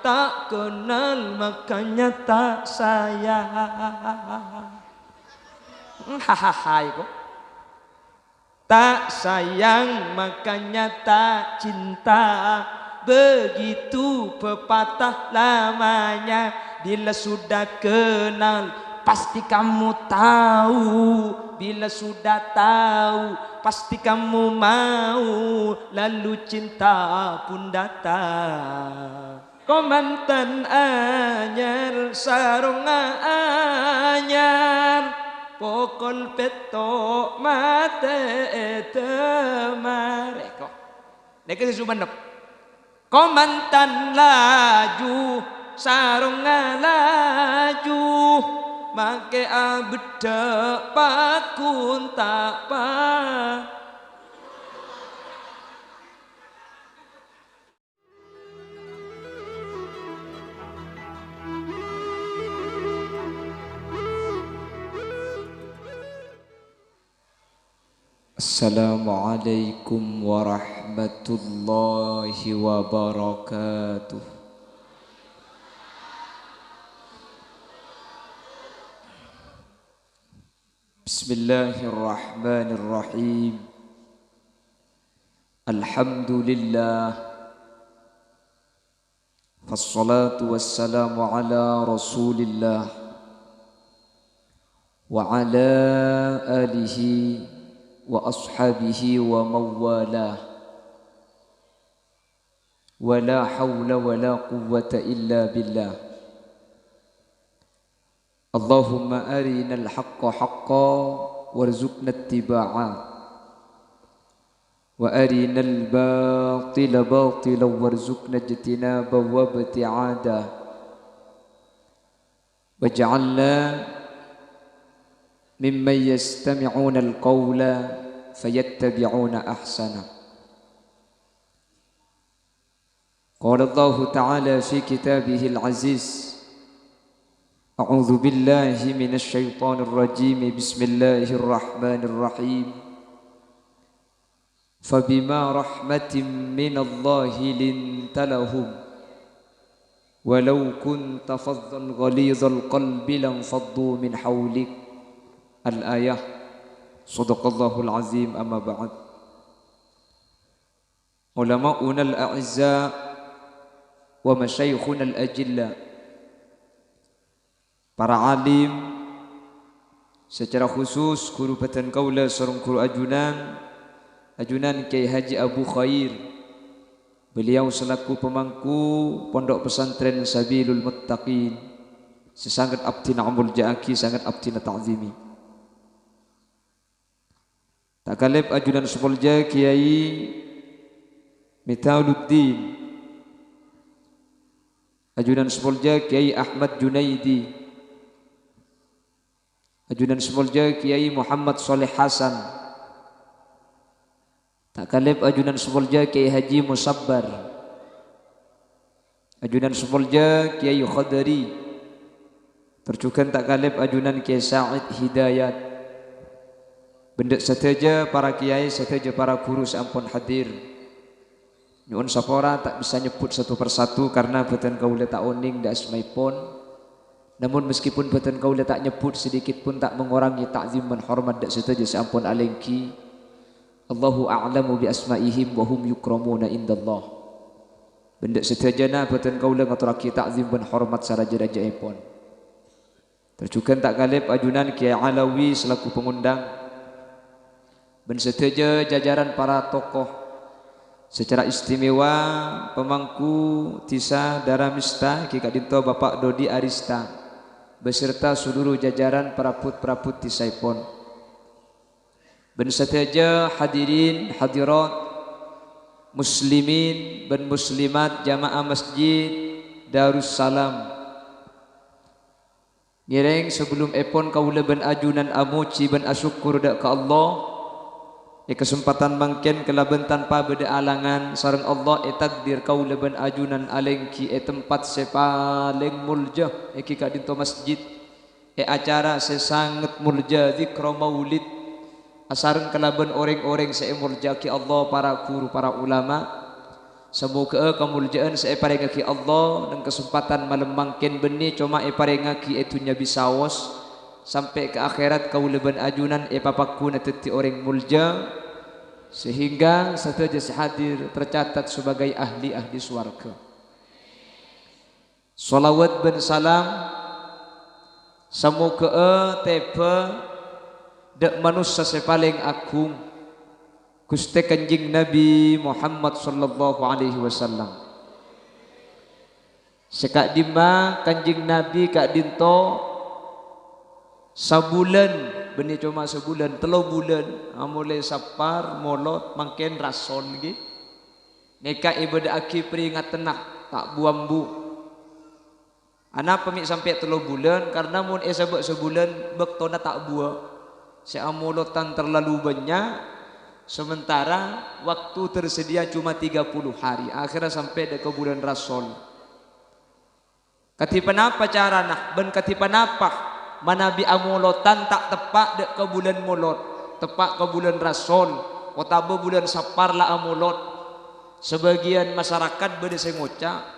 tak kenal makanya tak sayang. Hahaha itu. Tak sayang makanya tak cinta. Begitu pepatah lamanya. Bila sudah kenal pasti kamu tahu. Bila sudah tahu pasti kamu mau. Lalu cinta pun datang. Kau mantan anyar sarung anyar. Pokol petok mate temar. Kok nek sumanep. Kau mantan laju sarung laju. Make abeda pakun tak pa. Assalamualaikum warahmatullahi wabarakatuh. Bismillahirrahmanirrahim. Alhamdulillah. Wassalatu wassalamu ala Rasulillah wa ala alihi wa ashabihi wa mawalah. Wa la hawla wa la quwwata illa billah. Allahumma arina al-haqqa haqqa warzuqna ittiba'a wa arina al-batila batila warzuqna ijtinaba wa ibti'ada waj'alna mimman yastami'una al-qawla fayattabi'una ahsana. Qala Allah Ta'ala fi kitabihil aziz. A'udzu billahi minasy syaithanir rajim. Bismillahirrahmanirrahim. Fabima rahmatin minallahi linta lahum walau kunta faddan ghalidhal qalbi lanfaddu min hawlik. Al-ayah. Shadaqallahul azim. Amma ba'd. Ulama'una al-a'izza wa masyayikhuna al-ajilla, para alim secara khusus guru Batan Kaula sareng guru ajunan Kiai Haji Abu Khair. Beliau selaku pemangku Pondok Pesantren Sabilul Muttaqin sesangat abdina amul ja'aki, sangat abdina ta'zimi. Tak kalib ajunan sepolja Kiai Mitauluddin, ajunan sepolja Kiai Ahmad Junaidi, ajunan sepolja Kiai Muhammad Saleh Hasan. Tak kalib ajunan sepolja Kiai Haji Musabbar, ajunan sepolja Kiai Khadari. Terjukan tak kalib ajunan Kiai Sa'id Hidayat. Bendek seteja para kiai, seteja para guru sampun hadir. Nyuwun sapora tak bisa nyebut satu persatu karena Batan Kaula tak oning dak asmaipun. Namun meskipun Batan Kaula tak nyebut sedikit pun tak mengurangi takzim dan hormat dak seteja sampun alengki. Allahu a'lamu bi asmaihim wa hum yukramuna indallah. Bendek setejana Batan Kaula ngaturake takzim dan hormat saraja-rajaipun. Terjukan tak kalib ajunan Kiai Alawi selaku pengundang. Ben seteja jajaran para tokoh secara istimewa pemangku Tisa Daramista Ki Kadinto Bapak Dodi Arista beserta seluruh jajaran peraput-peraput Tisaipun. Ben seteja hadirin hadirat muslimin dan muslimat jamaah masjid Darussalam. Ngereng sebelum epon kaula ben ajunan amuci ben asyukur dak ka Allah. Kesempatan mangken kelaben tanpa beda alangan sareng Allah takdir kaula ben ajunan alengki tempat sepaling mulja ki kadinto masjid acara sesangat mulja zikra maulid asareng kelaben orang-orang seemulja ki Allah para guru para ulama Semoga kemuliaan saya paringaki Allah dan kesempatan malam mangkin benih cuma paringaki itunya bisawas sampai ke akhirat kau leban ajunan papaku nateti orang mulja sehingga satu jas hadir tercatat sebagai ahli-ahli swarga. Salawat ben salam semoga teba dak manusia sepaling agung Gusti Kanjeng Nabi Muhammad sallallahu alaihi wasallam. Sekak dima Kanjeng Nabi kak dinto sabulan benih cuma sebulan 3 bulan mulai sapar molot mangken rason lagi. Neka ibadah aki peringatan nak tak buambu. Anak pemik sampai 3 bulan karena mun sabak sebulan bektona tak buah. Seamolotan terlalu banyak. Sementara waktu tersedia cuma 30 hari. Akhirnya sampai ke bulan Rasul. Katipan apa cara nak? Ben katipan apa? Manabi amolotan tak tepak dek ke bulan molot. Tepak ke bulan Rasul. Otaba bulan Sapar lah amolot. Sebagian masyarakat berde sengoca.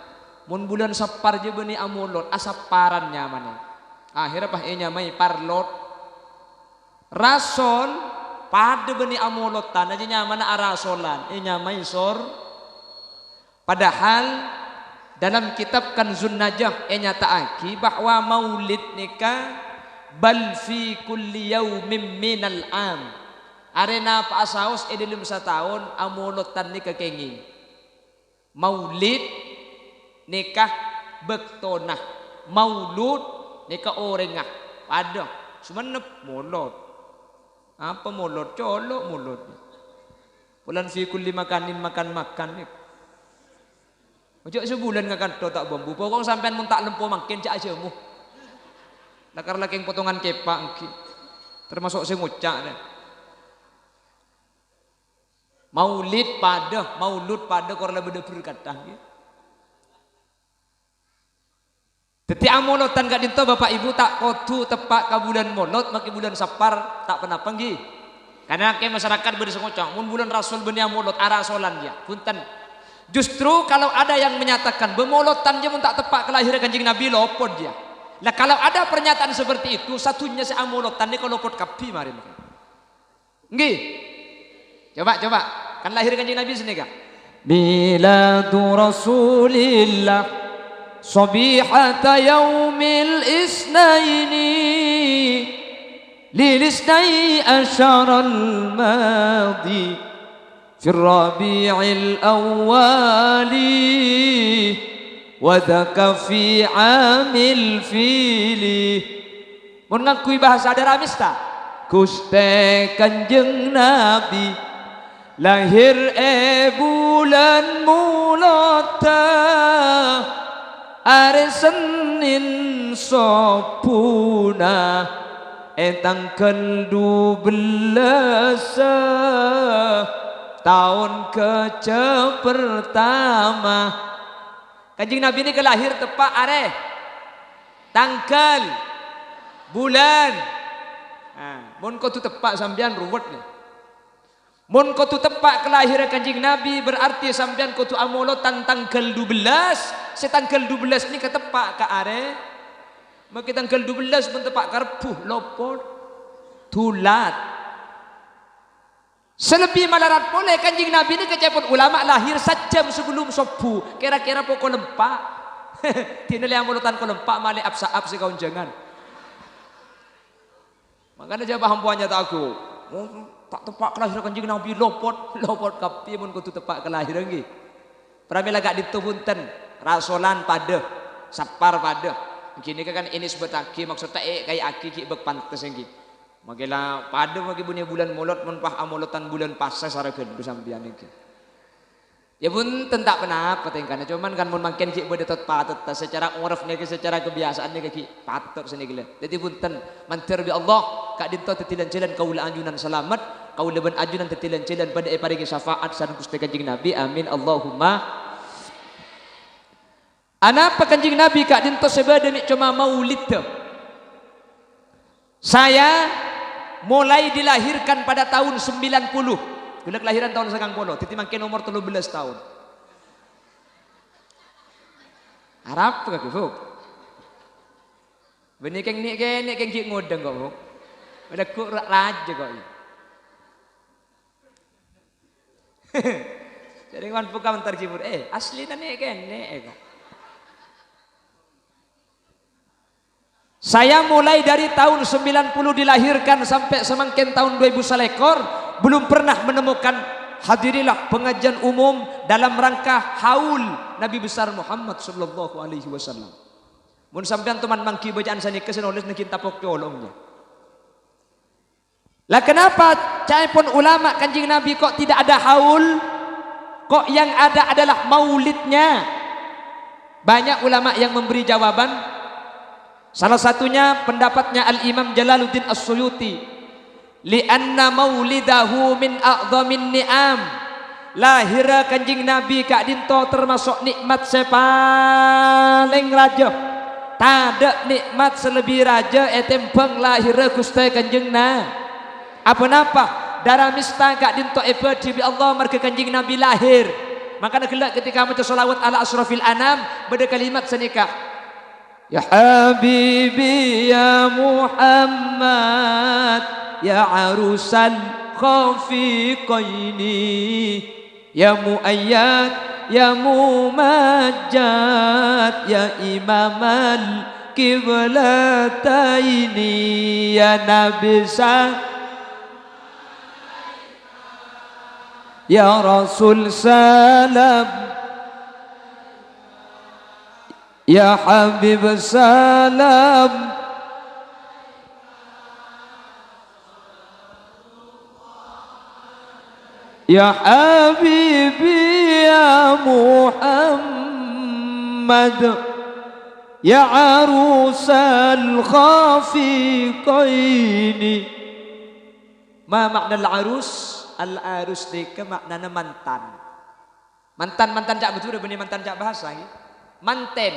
Mun bulan Sapar je beni amolot. Asaparannya mana? Akhirnya pah nyamai parlot. Rasul. Pada beni amolotan aja nyaman arasolan nyamai sor. Padahal dalam kitab Kanzun Najah nyataaki bahwa maulid nikah bal fi kulli yaumin minal am. Arena pa asaos dalam setahun amolotan nikah kengi. Maulid nikah bektonah. Maulud nikah orengah. Pada semenep molot. Apa mulut? Colok mulut. Bulan fi kulli makanin makan-makan ni. Ojo sebulan ngakan tak bambu. Pokok sampean mun tak lempo makin cak aja mu. Lakar laking potongan kepak engki. Termasuk sing ngucak ni. Maulid pada, maulud pada korla beda berkata ni. Teti amolotan gak dinto bapak ibu tak kodu tepak ke bulan molot maki bulan sapar tak pernah panggi. Karena ke masyarakat bersengocang mun bulan rasul benih amolot arasolan dia. Punten. Justru kalau ada yang menyatakan bemolotan dia mun tak tepak kelahiran Kanjeng Nabi lopot dia. Lah kalau ada pernyataan seperti itu satunya si amolotan ni kalau lopot kapi mari. Nggih. Coba kan lahir Kanjeng Nabi sini kak. Miladu Rasulillah صبيحة يوم الاثنين للاثني عشر الماضي في الربيع الأول وذاك في عام الفيل. Mun ngakui bahasa Aramis ta? Gusti Kanjeng Nabi lahir bulan mulata Are Senin sopuna tanggal 12 tahun ke pertama. Kanjeng Nabi ini kelahir tepat are tanggal bulan. Mun kau tu tepat sampean ruwet ni. Mun kau tu tepat kelahiran Kanjeng Nabi berarti sampean kau tu amolotan tanggal 12. Setanggal 12 ni ketepak ke are. Maka tanggal 12 pun tepak karpuh lopot tulat. Selebih malarat boleh Kanjeng Nabi ni kecepot ulama lahir sejam sebelum subuh. Kira-kira pokok lempak. Tinali amolotan ko lempak mali apsa-ap si kaun jangan. Makanya jawab hampuannya tak aku. Tak tepak kelahiran Kanjeng Nabi lopot kapi mun kudu tepak kelahiran nggih. Pramila gak ditubunten rasolan pada sapar pada. Gini kan ini sebetaki maksudnya kayak aki ki bek pantes nggih. Magela pada magi punya bulan molot mun pah amolotan bulan pasa sarakeun sampeyan iki. Ya pun tentak penapa tengkana cuman kan mun mangken ki bade tot patut secara uruf niki secara kebiasaan niki patut seni gila. Dadi punten mantir bi Allah kak dinto tetilan-tilan kaula anjunan selamat kaula ben ajunan tetilan-tilan pada paringi syafaat sareng Gusti Kanjeng Nabi amin Allahumma. Anapa Kanjeng Nabi kak dinto sebade ni cuma maulid. Saya mulai dilahirkan pada tahun 90. Kula kelahiran tahun 90, titi mangke nomor 13 tahun. Arab ke bu? Benih keng kik ngudeng kok bu. Udah kuk raja kok. Jadi kan bukan terjibur. Asli nih kok. Saya mulai dari tahun 90 dilahirkan sampai semakin tahun 2000 selekor belum pernah menemukan hadirilah pengajian umum dalam rangka haul Nabi besar Muhammad sallallahu alaihi wasallam. Mun sampean teman mangki bacaan sanika senolis niki tapok tolongnya. Lah kenapa cai pun ulama Kanjeng Nabi kok tidak ada haul? Kok yang ada adalah maulidnya? Banyak ulama yang memberi jawaban. Salah satunya pendapatnya Al-Imam Jalaluddin As-Suyuti, li'anna maulidahu min a'dhamin ni'am. Lahir Kanjeng Nabi kak dinto termasuk nikmat sepaling raja. Tada nikmat selebih raja etempeng lahir Gusti Kanjeng na. Apa napa? Darah mista kak dinto ebadi bi Allah marga Kanjeng Nabi lahir. Makanya kelak ketika maca selawat ala asrafil anam beda kalimat senikah. Ya Habibi ya Muhammad ya arusal khafiqaini ya muayyad ya mumajjad ya imamal kiblataini ya nabi ya rasul salam ya Habib salam ya Habibi ya Muhammad ya arusal khafiqaini. Ma makna al-arus? Al-arus deka maknanya mantan. Mantan cak betul udah benih mantan cak bahasa gitu. Manten.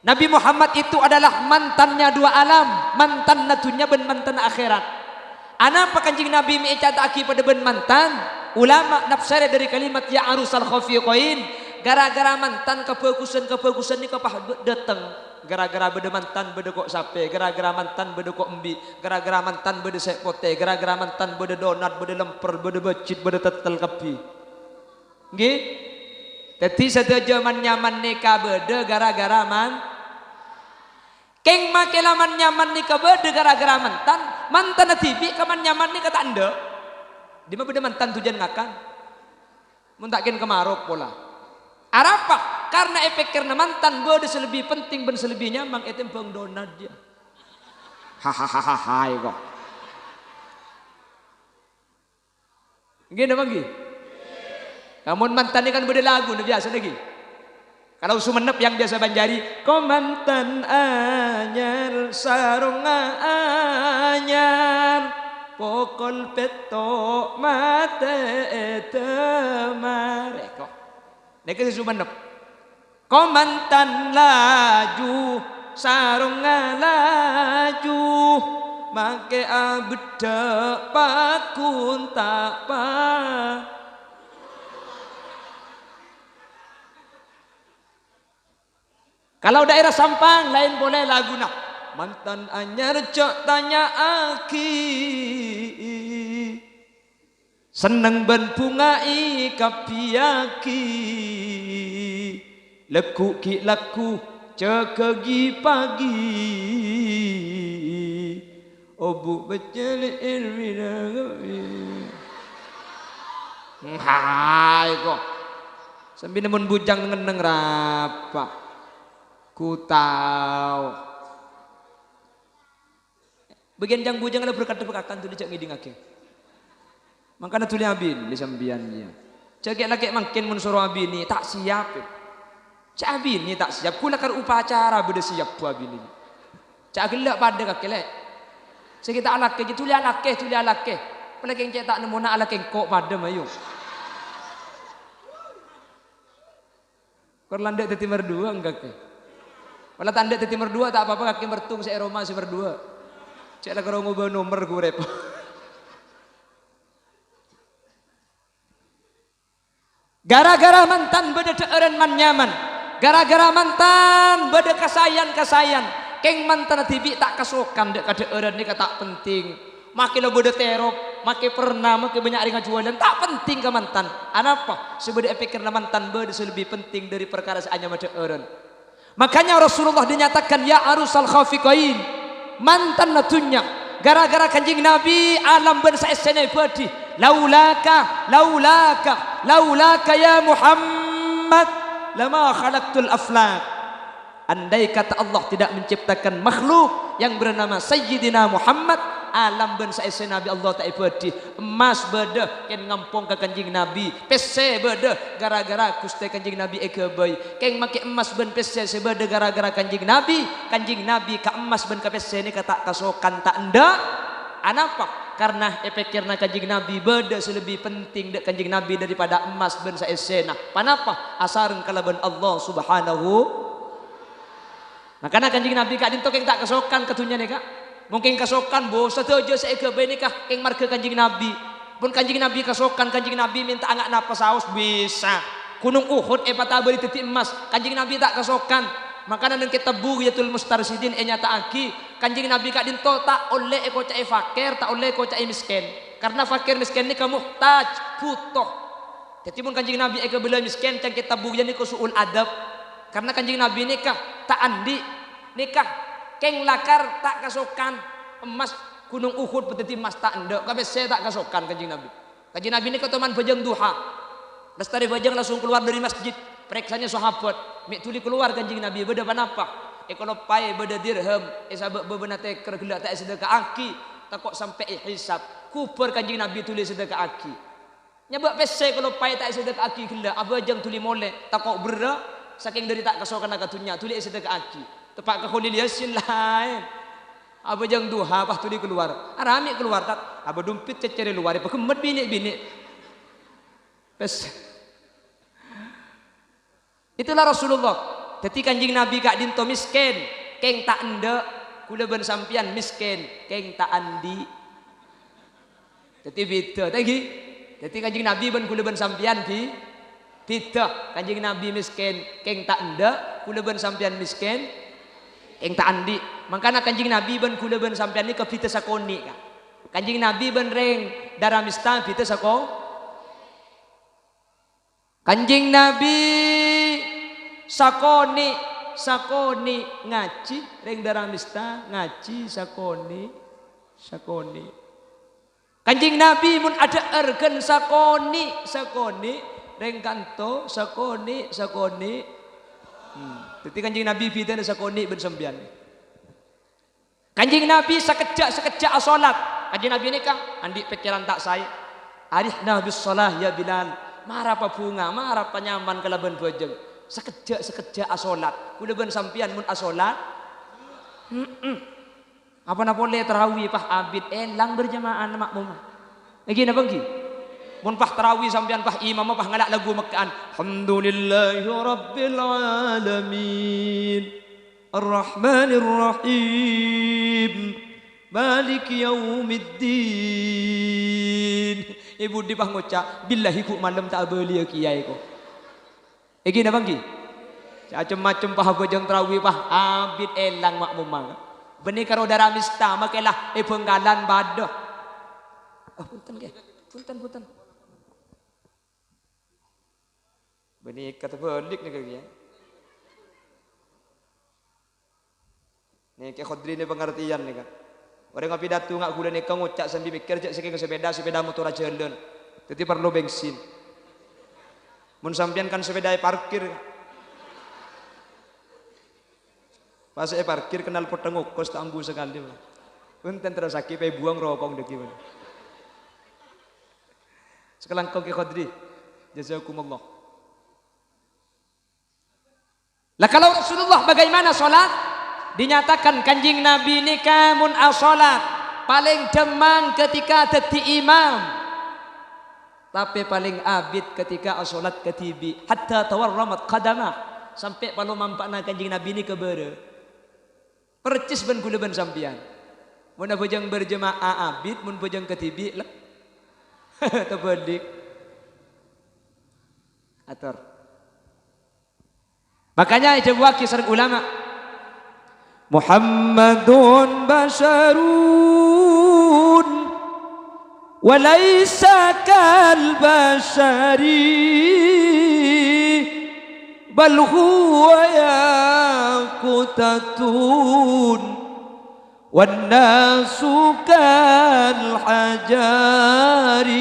Nabi Muhammad itu adalah mantannya dua alam, mantan dunia dan mantan akhirat. Anapa Kanjeng Nabi mi'icataki pada ben mantan? Ulama nafsare dari kalimat ya arusal khafiqain, gara-gara mantan kebagusan ni kapah dateng. Gara-gara beda mantan beda kok sape, gara-gara mantan beda kok embi, gara-gara mantan beda sek pote, gara-gara mantan beda donat, beda lemper, beda becit, beda tetel kepi. Nggih? Tapi satu zaman nyaman nikah beda gara-gara man. Keng make laman nyaman nikah beda gara-gara mantan tibi kaman nyaman nikah tak anda. Di mana beda mantan tujuan ngakan. Muntakin kemarok pola. Arapa? Karena efek karena mantan beda selebih penting ben selebih nyaman etem bang donat dia. Hahaha kok. Gini bang gini. Namun mantan ini kan beda lagu biasa lagi. Kalau sumenep yang biasa banjari, ko mantan anyar sarung anyar pokol peto mate temar. Kok. Nek sumenep. Ko mantan laju sarung laju make abeda pakun tak pa. Kalau daerah Sampang lain boleh lagu nak. Mantan anyar cok tanya aki. Seneng ben bungai kapiaki. Leku ki laku cekegi pagi. Obu becele irwina. Hai kok. Sambil nemun bujang ngeneng rapa. Ku tahu. Bagian jang bujang ada berkata-berkatan tu dicak ngiding ake. Makanya tulis abin di sambiannya. Cak laki makin mensuruh abin ni tak siap. Cak abin ni tak siap. Ku lakar upacara beda siap bu abin ni. Cak gelak pada kaki lek. Sekitar alak ke tulis alak ke. Pelak yang cak tak nemu nak alak yang kok pada mayu. Korlandak teti merdua enggak ke? Walau tanda teti merdua tak apa-apa kaki mertung saya Roma si merdua. Cek lah kalau ngubah nomor gue repot. Gara-gara mantan beda teeren man nyaman. gara-gara mantan beda kasayan keng mantan tibi tak kasokan dek kada eureun ni tak penting make lo beda terop make pernah make banyak ringan jualan tak penting ke mantan anapa sebeda pikirna mantan beda lebih penting dari perkara saanya macam eureun. Makanya Rasulullah dinyatakan ya arusal khafiqain mantan natunya gara-gara kanjing Nabi alam ben saesene bedi laulaka ya Muhammad lama khalaqtul aflak. Andai kata Allah tidak menciptakan makhluk yang bernama Sayyidina Muhammad alam ben saese Nabi Allah tak ibadi emas beda ken ngampung ke kanjing Nabi pese beda gara-gara kuste kanjing Nabi ekebay keng make emas ben pese sebeda gara-gara kanjing Nabi ka emas ben ka pese ni kata kasokan tak enda anapa karena pikirna kanjing Nabi beda lebih penting dek kanjing Nabi daripada emas ben saese nah panapa asareun kalaban Allah Subhanahu. Makanya kanjing Nabi kak dinto keng tak kasokan katunya nih kak mungkin kasokan bos saja saya ke nikah keng marga kanjing Nabi pun kanjing Nabi kasokan kanjing Nabi minta angak napa saus bisa gunung Uhud patah beri titik emas kanjing Nabi tak kasokan makanya dan kita bughyatul mustarsidin nyata aki kanjing Nabi kak dinto tak oleh eko cai fakir tak oleh eko cai miskin karena fakir miskin ni kamu taj butuh jadi pun kanjing Nabi eko bela miskin cang kita bughya ni ko suul adab karena kanjing Nabi nikah tak andi nikah keng lakar tak kasokan emas gunung Uhud petiti emas tak ndek kabeh saya tak kasokan kanjing Nabi nikah teman bajang duha lestari bajang langsung keluar dari masjid periksanya sahabat mik tuli keluar kanjing Nabi beda panapa kalau pai beda dirham sabab bebenah teker gelak tak sedekah aki takok sampai hisab kubur kanjing Nabi tulis sedekah aki nyebab pese kalau pai tak sedekah aki gelak abajang tuli mole takok berda saking dari tak kasokan agatunya tulis sedekah aki tepak ke Khalil Yasin lain apa jang duha apa tuli keluar arami keluar tak apa dumpit cecere luar apa kemet bini pes itulah Rasulullah jadi kanjing Nabi kak dinto miskin keng tak ende kula ben sampian miskin keng tak andi jadi beda tadi jadi kanjing Nabi ben kula ben sampian di beda kanjing Nabi miskin keng tak enda kula ben sampean miskin keng tak andi makanya kanjing Nabi ben kula ben sampean ni ke bita sakoni kan kanjing Nabi ben reng daramista bita sako kanjing Nabi sakoni ngaji reng daramista ngaji sakoni kanjing Nabi mun ada ergen sakoni reng kanto sakoni jadi kanjing Nabi bida sakoni ben sembian kanjing Nabi sekejap salat kanjing Nabi ni kah andi pikiran tak saya arihna bis salah ya Bilal marah apa bunga marah apa nyaman kalaban bojeng sekejap salat kudu ben sampian mun asolat apa na boleh tarawih pah abid elang berjamaah makmum lagi napa lagi mun pah tarawih sampean pah imam pah ngalak lagu Mekkaan alhamdulillahi rabbil alamin arrahmanir rahim maliki yaumiddin ibu di pah ngocak billahi ku malam tak belia kiai ko iki napa nggih macam-macam pah bojong tarawih pah abid elang makmum mangga benih karo darah mista makelah benggalan badah punten nggih punten benih kata balik nih kaya nih kayak Khadri nih pengertian nih kan orang ngapi datu nggak gula nih kau ngucap sambil mikir cek sekian sepeda motor aja jalan jadi perlu bensin mun sampian kan sepeda parkir pas parkir kenal potong ngokos tak ambu sekali punten terus sakit buang rokok dek gimana sekarang kau ke Khadri jazakumullah. Lah kalau Rasulullah bagaimana sholat? Dinyatakan kanjing Nabi ini kamun as-sholat paling demang ketika dadi imam tapi paling abid ketika as-sholat ketibi hatta tawarramat qadamah sampai kalau mampakna kanjing Nabi ini kebere percis ben kula ben sampian mun bojang berjemaah abid mun bojang ketibi lah tebedik atur Makanya itu wakil sareng ulama. Muhammadun basharun wa laisa kal bashari bal huwa yaqutatun wan nasu kal hajari.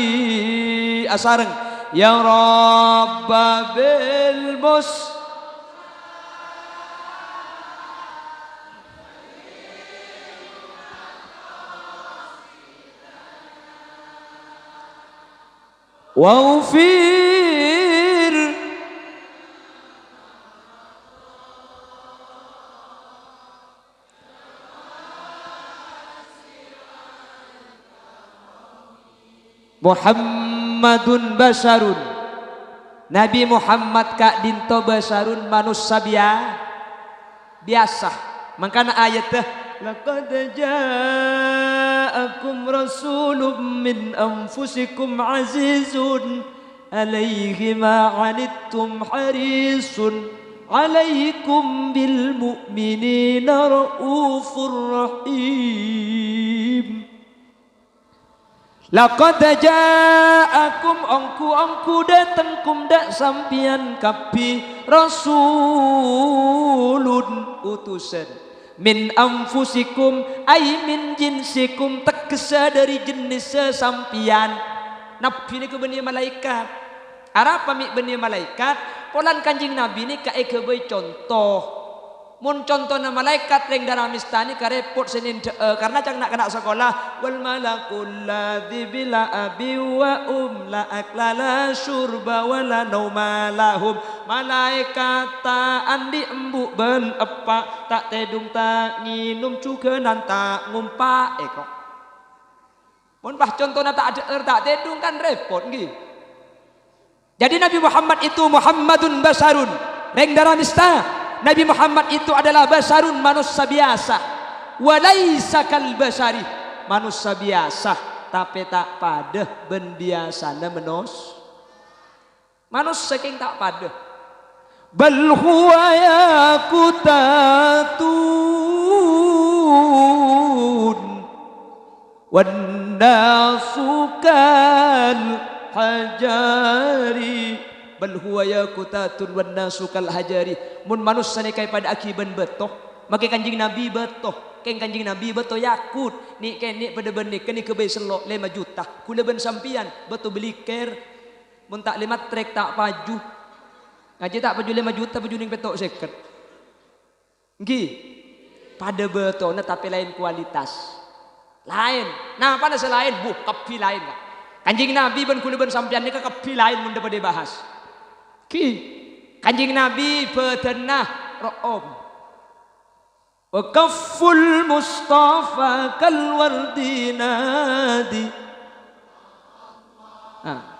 Asareng ya rabba bil mus waufir Muhammadun basharun. Nabi Muhammad kak dinto basharun manusia biasa. Makanya ayatnya laqad ja'akum rasulun min anfusikum azizun alaihi ma 'anittum harisun alaikum bil mu'minina raufur rahim. Laqad ja'akum ongku dateng kumdak sampian kapi rasulun utusan min anfusikum ay min jinsikum tegesa dari jenis sampian. Nabi ni ke bani malaikat. Arapa mi bani malaikat? Polan kanjing Nabi ni kae kebai contoh. Mun contohna malaikat ring dalam istani karepot senin karena cang nak kena sekolah wal malakul ladzi bila abi wa la aklala syurba wala nauma lahum. Malaikat ta andi embu ben epak tak tedung tak nginum cukenan tak ngumpa kok. Mun bah contohna tak ada tak tedung kan repot nggih. Jadi Nabi Muhammad itu Muhammadun basarun ring dalam istana. Nabi Muhammad itu adalah basarun manusia biasa. Walaisa kal basari manusia biasa tapi tak pada ben biasana manusia king tak pada. Bal huwa yaqutatun wan nasu kal hajari. Bal huwa yaqutatun wan nasu kal hajari. Mun manusia ni kay pada akiban betoh make kanjing Nabi betoh keng kanjing Nabi betoh yakut ni kene pada benik kene kebay selok 5 juta kula ben sampian beto beli ker mun tak 5 trek tak paju ngaji tak paju 5 juta paju ning petok seket nggih pada beto na tapi lain kualitas lain nah pada selain kepi lain kak kanjing Nabi ben kula ben sampian ni kepi lain mun dapat dibahas ki kanjing Nabi pernah ro'om wa kafful mustafa kal wardi nadi.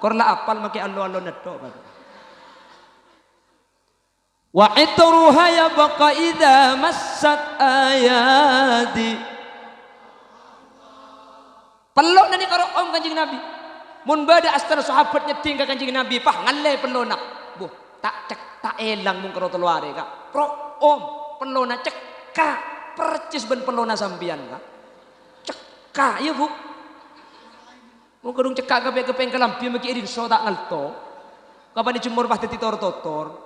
Korla apal make allo-allo netto wa itruha yabqa idza massat ayadi. Pelok nani karo om kanjing Nabi mun bada astana sahabat nyeting ka kanjing Nabi pah ngalle pelonak bu tak cek tak elang mung karo teluare kak pro om pelona cekak percis ben pelona sampian kak cekak ya bu mung kedung cekak kepeng kelampi maki irin so tak ngalto kapan dicemur bah teti tor-tor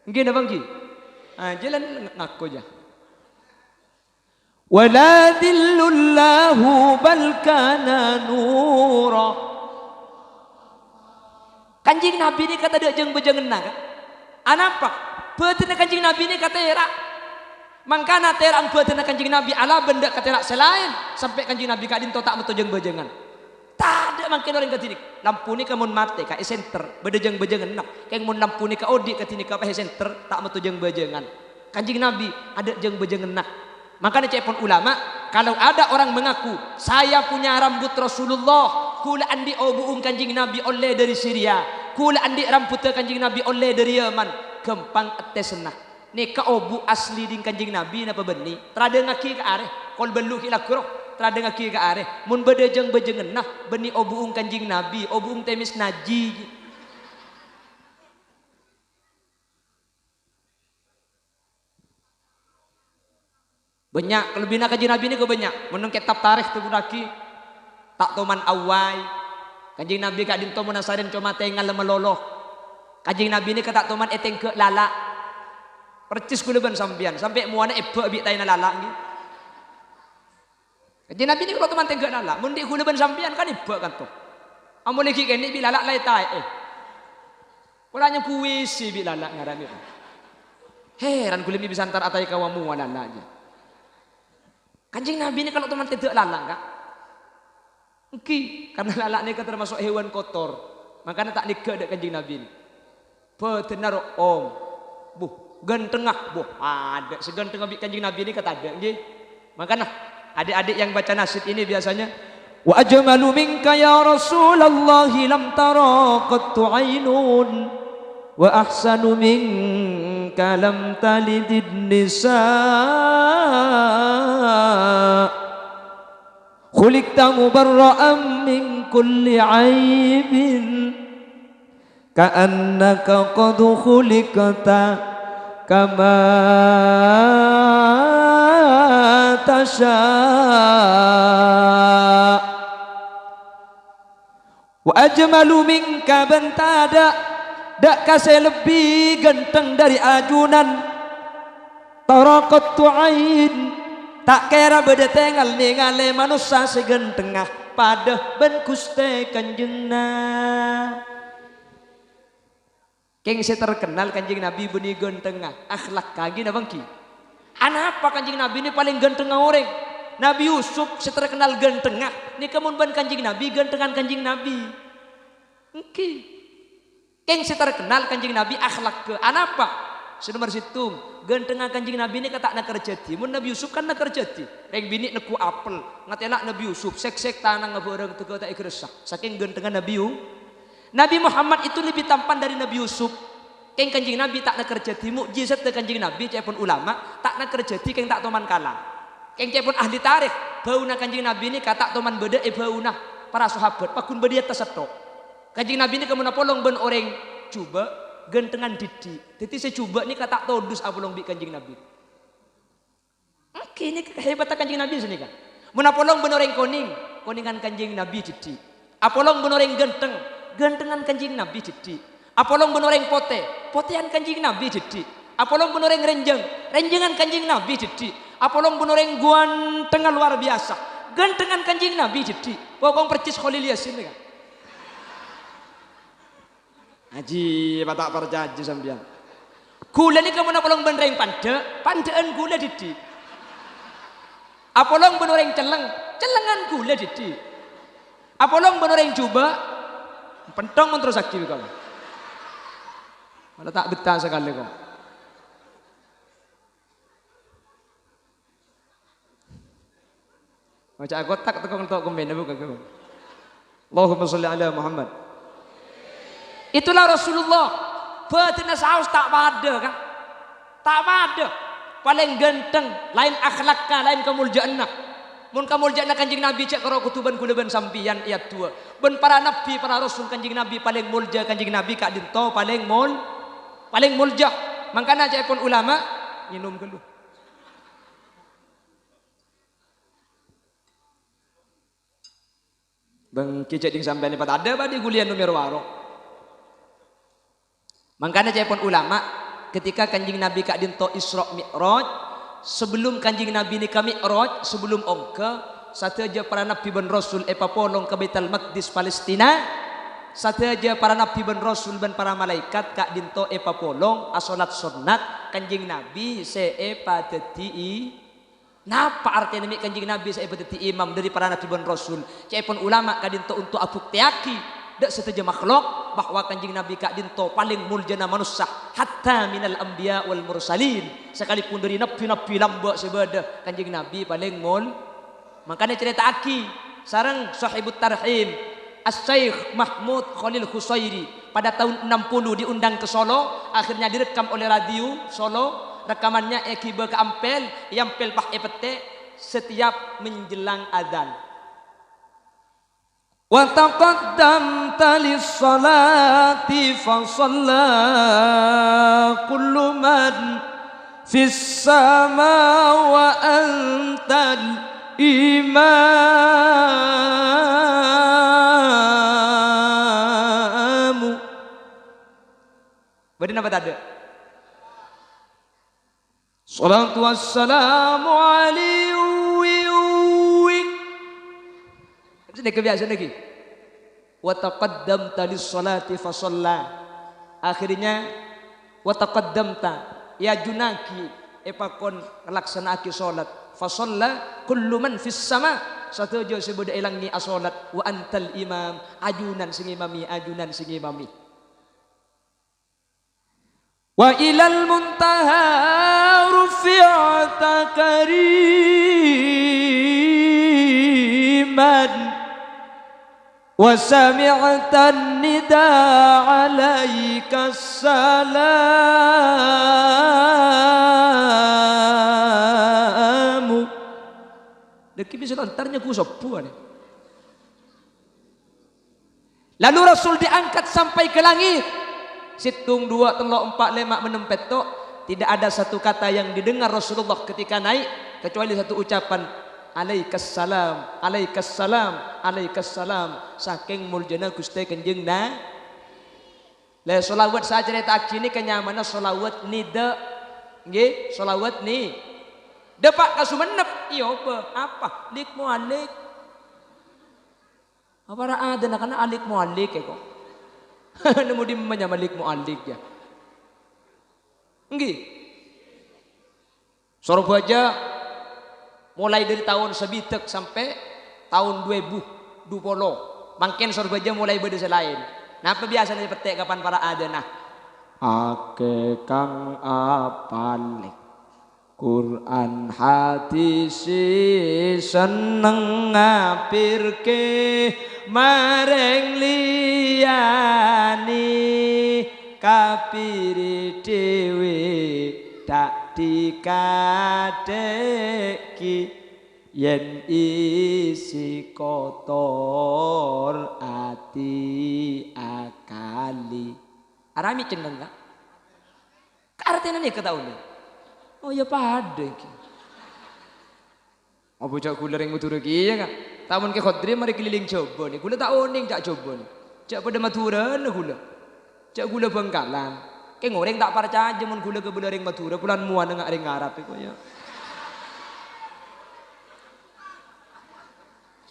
nggih napa nggih jalan ngaku aja wala dillullahu bal kana nura. Kanjing Nabi ini kata dia jeng bejengenna kan? Anapa? Betulnya kanjing Nabi ini kata era. Mangkana terang betulnya kanjing Nabi ala benda kata era selain sampai kanjing Nabi kadin tak metu jeng bejengan. Tak ada mangkin orang ketinik. Lampu ni kamun mate ka center beda jeng bejengan. Keng mun lampu ni ka odi ketinik ka center tak metu jeng bejengan. Kanjing Nabi ada jeng bejengan. Makanya cepon ulama kalau ada orang mengaku saya punya rambut Rasulullah kula andi obuung kanjing Nabi oleh dari Syria kula andi rambut kanjing Nabi oleh dari Yaman gempang etesna ni ka obu asli ding kanjing Nabi napa beni trade ngaki ka areh kol belu ki lakro trade ngaki ka areh mun bedejeng bejengen nah beni obuung kanjing Nabi obuung temis naji Banyak kelebihan kanjeng Nabi ini banyak. Menurut kitab tarikh tu lagi tak toman awai. Kanjeng Nabi kak dinto munasarin cuma tengal meloloh. Kanjeng Nabi ini kata toman eteng ke lala. Percis kuleban sampian sampai muana ebe bi taina lala ni. Kanjeng Nabi ini kalau toman tengke lala, mun di kuleban sampian kan ebe kan tu. Amun lagi kene bi lala lai tai Kulanya kuisi bi lala ngaran itu. Heran kulim bisa antar atai kawamu lala aja. Kanjeng Nabi ini kalau teman tidak lala kak, karena lala ini termasuk hewan kotor, makanya tak nikah dengan kanjeng Nabi ini. Betenar gantengah, ada seganteng kanjeng Nabi ini kata ada, makanya adik-adik yang baca nasyid ini biasanya, wa ajmalu minka ya Rasulullah lam tara qattu ainun, wa ahsanu minka lam talidin nisa. Khuliqta mubarra'an min kulli aibin ka'annaka qad khuliqta kama tasha. Wa ajmalu minka bentada dak kasih lebih ganteng dari ajunan taraqattu ain tak kira beda tengal ningale manusia segentengah pada ben kuste kanjengna. Keng saya terkenal kanjeng Nabi benih gentengah akhlak kagi na bangki. Anapa kanjeng Nabi ini paling gentengah orang? Nabi Yusuf saya terkenal gentengah. Ni kemun ban kanjeng Nabi gentengan kanjeng Nabi. Keng saya terkenal kanjeng Nabi akhlak ke. Anapa? Senomor situ gentengah kanjeng Nabi ini kata nak kerjati. Mun Nabi Yusuf kan nak kerjati. Reng bini neku apel. Ngatela Nabi Yusuf sek-sek tanah ngaboreng teu tak ikresak. Saking gentengah Nabi Nabi Muhammad itu lebih tampan dari Nabi Yusuf. Keng kanjeng Nabi tak nak kerjati mukjizat te kanjeng Nabi cepun ulama tak nak kerjati keng tak toman kalah. Keng cepun ahli tarikh bauna kanjeng Nabi ini kata toman beda bauna para sahabat pakun bedia tesetok. Kanjeng Nabi ini kemun polong ben orang coba gentengan didi. Jadi saya coba ni kata todus apolong bi kanjeng Nabi. Ini kehebatan kanjeng Nabi sini kan. Mun apolong benoreng koningan kanjeng Nabi didi. Apolong benoreng gentengan kanjeng Nabi didi. Apolong benoreng potean kanjeng Nabi didi. Apolong benoreng renjengan kanjeng Nabi didi. Apolong benoreng guantengan luar biasa. Gentengan kanjeng Nabi didi. Pokong percis Khalil Yasin kan. Haji batak percaji sampean. Gula ni kamu napolong benreng pandaan gula didi. Apolong benoreng celengan gula didi. Apolong benoreng coba pentong mentero sakti kamu. Mana tak betah sekali kau. Macam aku tak tekong tok komen bukan kau. Allahumma sholli ala Muhammad. Itulah Rasulullah. Betina saus tak pada kan? Tak pada. Paling ganteng, lain akhlaknya, lain kemuljaannya. Mun kemuljaannya kanjeng Nabi cek karo kutuban kuleban sampian iat tua. Ben para nabi, para rasul kanjeng Nabi paling mulja kanjeng Nabi kak dinto paling mulja. Makanya cek pun ulama minum dulu. Bang kicet ding sampean lipat ada ba di gulian numero waro. Makanya saya pun ulama ketika kanjeng Nabi kak dinto Isra Mi'raj sebelum kanjeng Nabi ni kami Mi'raj sebelum ongke satu aja para nabi ben rasul polong ke Baitul Maqdis Palestina satu aja para nabi ben rasul ben para malaikat kak dinto polong asolat sunat kanjeng Nabi padati napa artinya demi kanjeng Nabi padati imam dari para nabi ben rasul saya pun ulama kak dinto untuk abuktiaki dak setuju makhluk bahwa kanjeng Nabi kak dinto paling muljana manusia hatta minal anbiya wal mursalin sekalipun dari nabi-nabi lamba sebada kanjeng Nabi paling makanya cerita aki sareng sahibut tarhim As-Syaikh Mahmud Khalil Khusairi pada tahun 60 diundang ke Solo akhirnya direkam oleh radio Solo rekamannya ekiba ke Ampel Yampel Pak Epete setiap menjelang adzan. Wa taqaddamta lis-salati fa shalla kullu man fis sama wa antal imamu. Berarti apa tadi? Salatu wassalamu alaihi. Ini kebiasaan lagi. Wa taqaddamta lis-salati fa shalla. Akhirnya wa taqaddamta ya junaki epakon nglaksanake salat fa shalla kullu man fis sama satujo sebuda elangi as-salat wa antal imam ajunan sing imami wa ilal muntaha rufi'ata kariman wa sami'tan nida alaika salamu. Deki bisa antarnya ku sepuan. Lalu Rasul diangkat sampai ke langit. Situng 2 telok 4 lemak menempet tok. Tidak ada satu kata yang didengar Rasulullah ketika naik kecuali satu ucapan alaikassalam, alaikassalam, alaikassalam. Saking muljana Gusti Kanjeng na. La selawat saya cerita ini kenyamanan selawat nida. Nggih, selawat ni. Depak kasumenep. Iya apa? Lik mualik. Apa ra ada kana alik mualik kok. Nemu di menyamalik mualik ya. Nggih. Surabaya mulai dari tahun sebitek sampai tahun 2020 mangken Surabaya mulai beda lain. Napa biasanya petik kapan para adana? Ake kang apalik Quran hadis seneng ngapirke mareng liyani kapiri dhewe tak dikadeki yen isi kotor ati akali. Arami ceneng kak? Artinya nih ketahuan. Oh ya pada ki. Oh bocah kula ring Madura ki ya kak. Tamun ke Khodri mari keliling coba nih. Kula tak oning cak coba nih. Cak pada Madura nih kula. Cak kula Bangkalan. Kayak ngoreng tak percaya mun kula ke ring Madura pulan muan ngak ring Arab iku ya.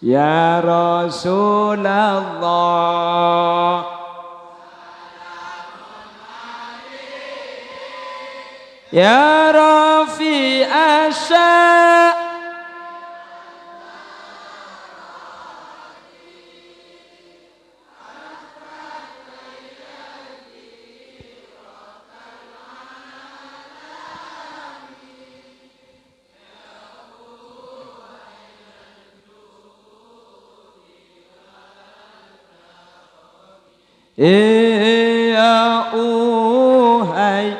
Ya Rasulullah. Ya Rafi Asya. Ya uhai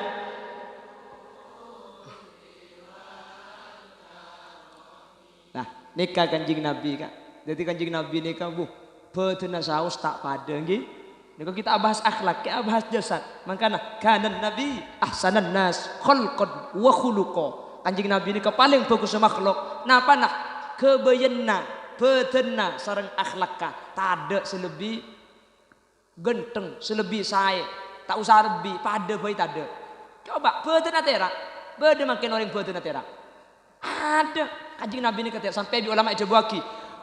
nikah Kanjeng Nabi kak. Jadi Kanjeng Nabi nikah betena saus tak pada nggih. Nika kita bahas akhlak, kita bahas jasad. Makanya kanan Nabi ahsanan nas khalqan wa khuluqa. Kanjeng Nabi nika paling bagus makhluk. Napa nah kebayana betena sareng akhlak ka. Tada selebih genteng, selebih sae. Tak usah lebih pada bae tada. Coba betena tera. Bede makin orang betena tera. Ada Kanjeng Nabi ini kata sampai di ulama Jabwaki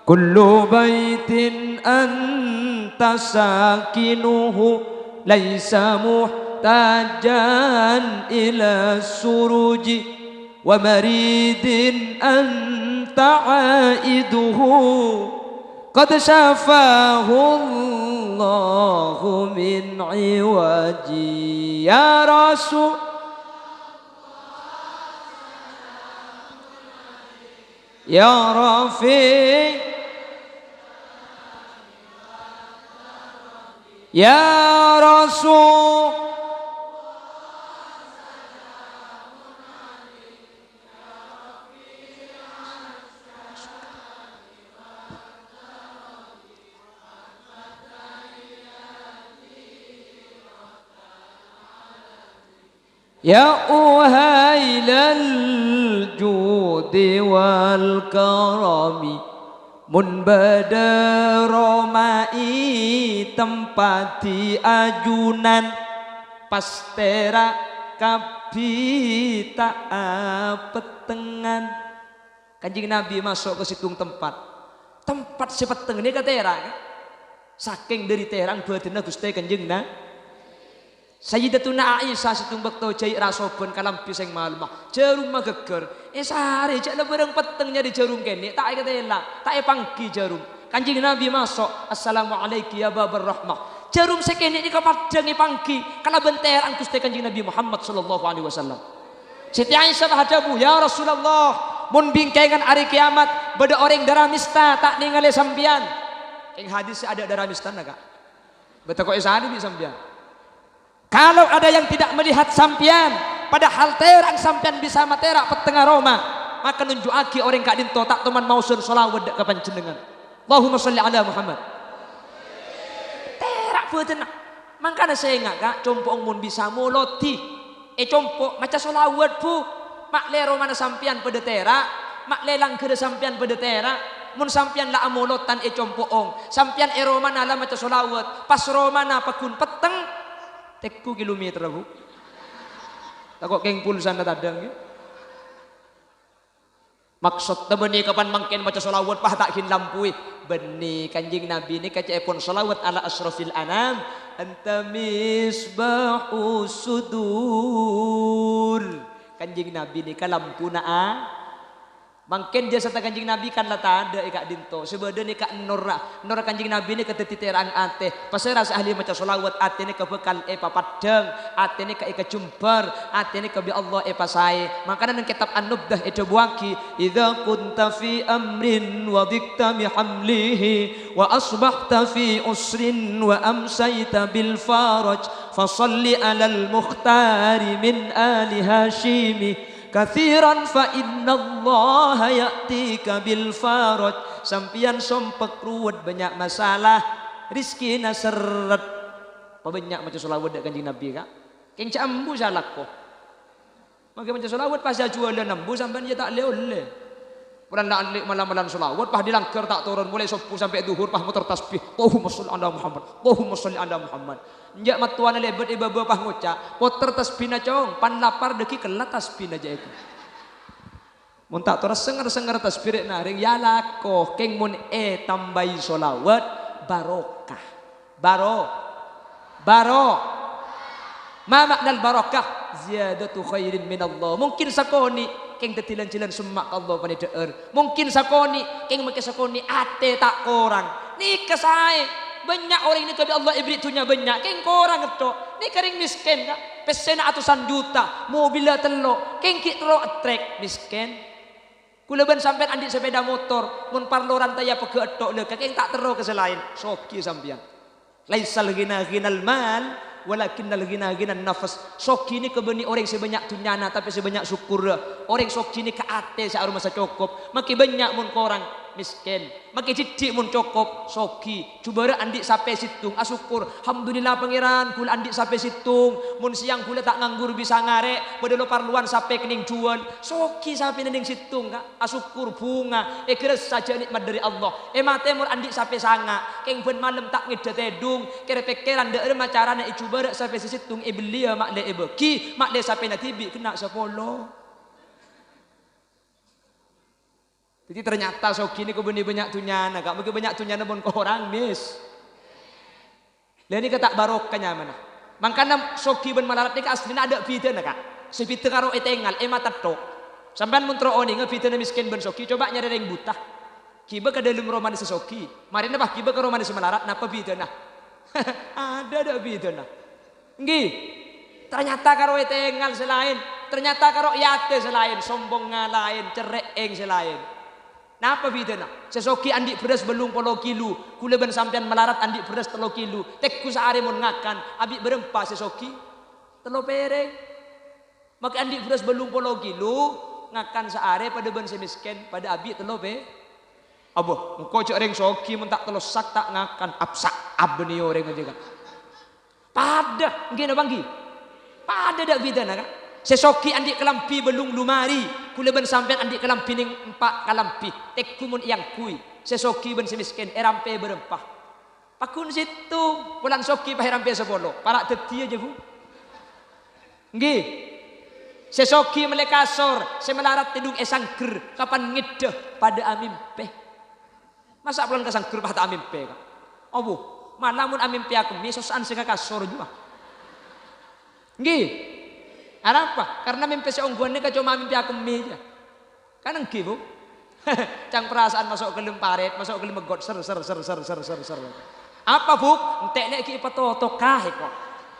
kullu baitin anta sakinuhu laisa muhtajan ila suruji wa maridin anta aiduhu qad syafahu Allahu min iwaji ya Rasul. Ya Rafi Ya Rasul Ya uhailal judi wal karami mun badaro mai tempati ajunan pastera kabita petengan. Kanjeng Nabi masuk ke situng tempat sepeteng ini ke terang saking dari terang badanna Gusti Kanjeng Nabi. Sayyidatuna Aisyah situng bekto jai rasoben kalam piseng malmah jarum mah geger sare jak lebereng petengnya di jarum kene tak ketela tak pangki jarum. Kanjeng Nabi masuk assalamualaikum ya babar rahmah jarum sekene iki kapadang pangki kala benterang Gusti Kanjeng Nabi Muhammad sallallahu alaihi wasallam. Siti Aisyah hadabu ya Rasulullah mun bingkengan hari kiamat beda orang darah mista tak ningali sampean. Ing hadis ada darah mista enggak? Betul kok isane bi sampean. Kalau ada yang tidak melihat sampian, padahal terang sampian bisa materak petengah Roma, maka nunjuaki orang kak dinto tak teman mausun sholawat ke panjenengan. Allahumma sholli ala Muhammad. Terak betul. Makanya saya ingat kak, compong mun bisa muloti, compok maca sholawat bu, mak le Roma sampian pada terak, mak lelang ke sampian pada terak. Mun sampian la amulotan compong, sampian Roma nala maca sholawat, pas Roma na pakun peteng. Tekku kilometer bu, takut keng pulsan tadang ya. Maksud beni kapan mangken baca sholawat pah tak kin lampui beni Kanjeng Nabi ini kaca epon sholawat ala asrofil anam anta misbahu sudur. Kanjeng Nabi ini kalampu naa. Mungkin jasa Kanjeng Nabi kan lah tak ada ikak dinto. Sebenarnya ni kak Nora Kanjeng Nabi ni ketetiterang ate. Pasal rasa ahli macam solawat ate ni kebekal papadang, ate ni ke jumbar, ate ni ke bi Allah pasai. Makanya dalam kitab An-Nubdah itu buaki, idza kunta fi amrin wa dikta bi hamlihi wa asbahta fi usrin wa amsayta bil faraj fasalli alal mukhtari min ali hashimi kathiran fa inna Allah ya'tika bil faraj. Sampian sompek ruwet banyak masalah rizki naseret banyak macam solawat dak Kanjeng Nabi kak keng cambu salak ko maka macam solawat pas jualan nambu sampean dia tak oleh puran nak alik malam-malam solawat pah dilanggar tak turun mulai subuh sampai duhur pah muter tasbih Allahumma sholli ala Muhammad Allahumma sholli ala Muhammad. Njak matuan lebet iba-iba pah ngucap poter tasbihna cong pan lapar deki kelat tasbihna aja itu mun tak terus senger tasbih naring ya lako keng mun tambahi solawat barokah ma maknal barokah ziyadatu khairin min Allah. Mungkin sakoni keng tetilan-tilan semak Allah pani deur mungkin sakoni keng make sakoni ate tak korang ni kesai banyak orang ini kebi Allah ibri tunya banyak keng korang ngetok ni kering miskin kak pesena atusan juta mobilnya telo keng kitro trek miskin kuleban sampai andi sepeda motor mun parloran taya pege etok le keng tak tero ke selain soki sampean laisal ginal mal walakinnal ginan nafas. Soki ini kebeni orang sebanyak tunyana tapi sebanyak syukur orang soki ini ke ate searum masa cukup maki banyak mun korang miskin maki cidik mun cukup soki coba andi sampai situng asyukur alhamdulillah pangeran kula andi sampai situng mun siang kula tak nganggur bisa ngarek padahal parluan sampai kening juan soki sampai nending situng kak asyukur bunga keres saja nikmat dari Allah mate mun andi sampai sanga keng ben malam tak ngedet edung kere pikiran deur macarana coba sampai situng belia mak le beki mak le sampai natibi kena sepolo. Jadi ternyata soki ini kebeni banyak tunyana, kak mungkin banyak tunyana pun korang mis. Lain ini kata barokahnya mana? Makanya soki ben malarat ini aslinya ada bidana kak. Sebita karo etengal, mata tok. Sampai muntro oni ngebidana miskin ben soki, coba nyari yang buta. Kiba ke dalam roman sesoki. Marina bah kiba ke roman semalarat, napa bidana? Ada bidana. Nggih. Ternyata karo etengal selain, ternyata karo yate selain, sombong ngalain, cerek selain. Napa bidana? Sesoki andi beras belum polo kilo, kula ben sampean melarat andi beras 3 kilo. Tekku sehari mun ngakan, abi berempa sesoki 3 pereng. Maka andi beras belum polo kilo, ngakan sehari pada ben semiskin, pada abi 3 pereng. Abo, engko cek reng soki mun tak telo sak tak ngakan, absak abni orang aja kan. Pada, nggih napa nggih? Pada dak bidana kan? Sesoki andi kelampi belum lumari, kule ben sampean andi kelampi ning empat kalampi, tekumun yang kui. Sesoki ben semiskin, erampe berempah. Pakun situ, pulang soki pah erampe sebolo, para tetia aja bu. Nggih. Sesoki melekasor, semelarat tidung esangker, kapan ngedeh pada amimpe. Masa pulang kasangker pada amimpe kan? Oh bu, malamun amimpe aku misosan sing kasor juga. Nggih. Apa? Karena mimpi seongguan ini cuma mimpi aku meja. Kan nggih bu. Cang perasaan masuk ke lemparet, masuk ke lemegot ser. Apa bu? Entek nek ki patoto kae kok.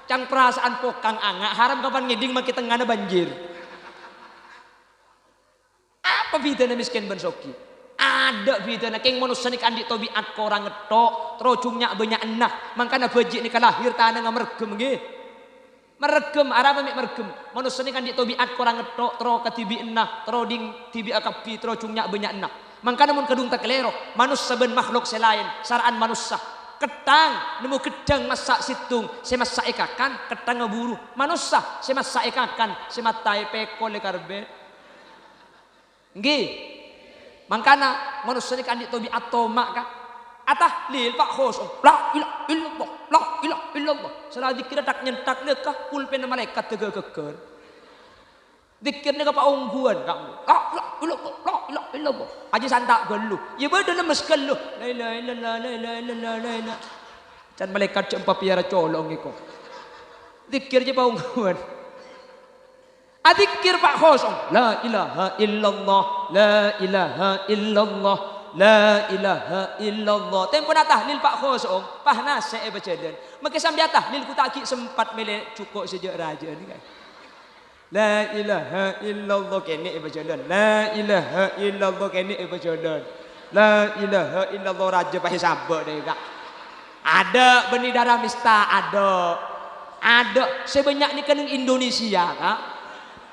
Cang perasaan pokang angak haram kapan ngiding maki tengahna banjir. Apa bidana miskin bensoki? Ada bidana keng manusia ni kandik tobiat korang ngetok, trocungnya banyak enah. Makanya bejik ni kalahir tanah ngamergem nggih. Meregem, Arab amik meregem. Manusia ni kan di tobiat korang ngetok, tro katibi enah, tro ding tibi akapi, tro cungnya banyak enah. Mangkana mun kedung tak kelero, manusia ben makhluk selain, saraan manusia. Ketang, nemu kedang masak situng, semasak ikakan, ketang ngeburu. Manusia, semasak ikakan, sematai pekol le karbe. Nggih. Mangkana manusia ni kan di tobiat tomak kan. Atah lil pak khos la ilaha illallah la ilaha illallah salah dikira tak nyentak lekah pulpen malaikat tegegeger dikirnya ka paungguan kamu la ilaha illallah aja santak gelu ya beda lemes gelu la ilaha illallah la ilaha illallah la ilaha can malaikat cempa piara colong iko dikir je paungguan adikir pak khos la ilaha illallah la ilaha illallah la ilaha illallah. Tempo na tahlil Pak Khosong, pahna saya bacadan. Maka sambil tahlil ku tak sempat mele cukup sejak raja ni kan. La ilaha illallah kene bacadan. La ilaha illallah kene bacadan. La ilaha illallah raja pah sabak deh kak. Ada benih darah mista ada sebanyak ni keneng Indonesia kak.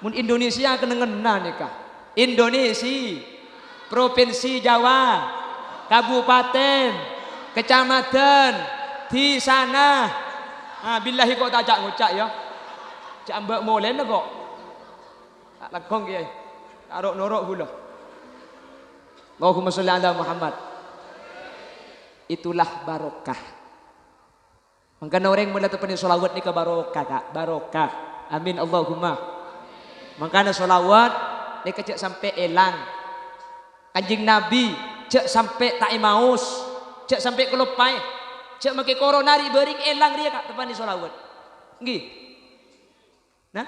Mun Indonesia keneng ngena ni kak. Indonesia Provinsi Jawa, Kabupaten, Kecamatan, di sana. Ah, billahi kok tak ngucak ya. Cak mbak molen kok. Tak lekong kiai. Tarok norok pula. Allahumma sholli ala Muhammad. Itulah barokah. Mangkana orang mula tepani sholawat ni ke barokah kak. Barokah. Amin Allahumma. Mangkana sholawat ni kecek sampai elang. Kanjing Nabi cek sampai tak maus, cek sampai kelupai, cek make koronari bering elang dia kak tepani sholawat. Nggih. Nah,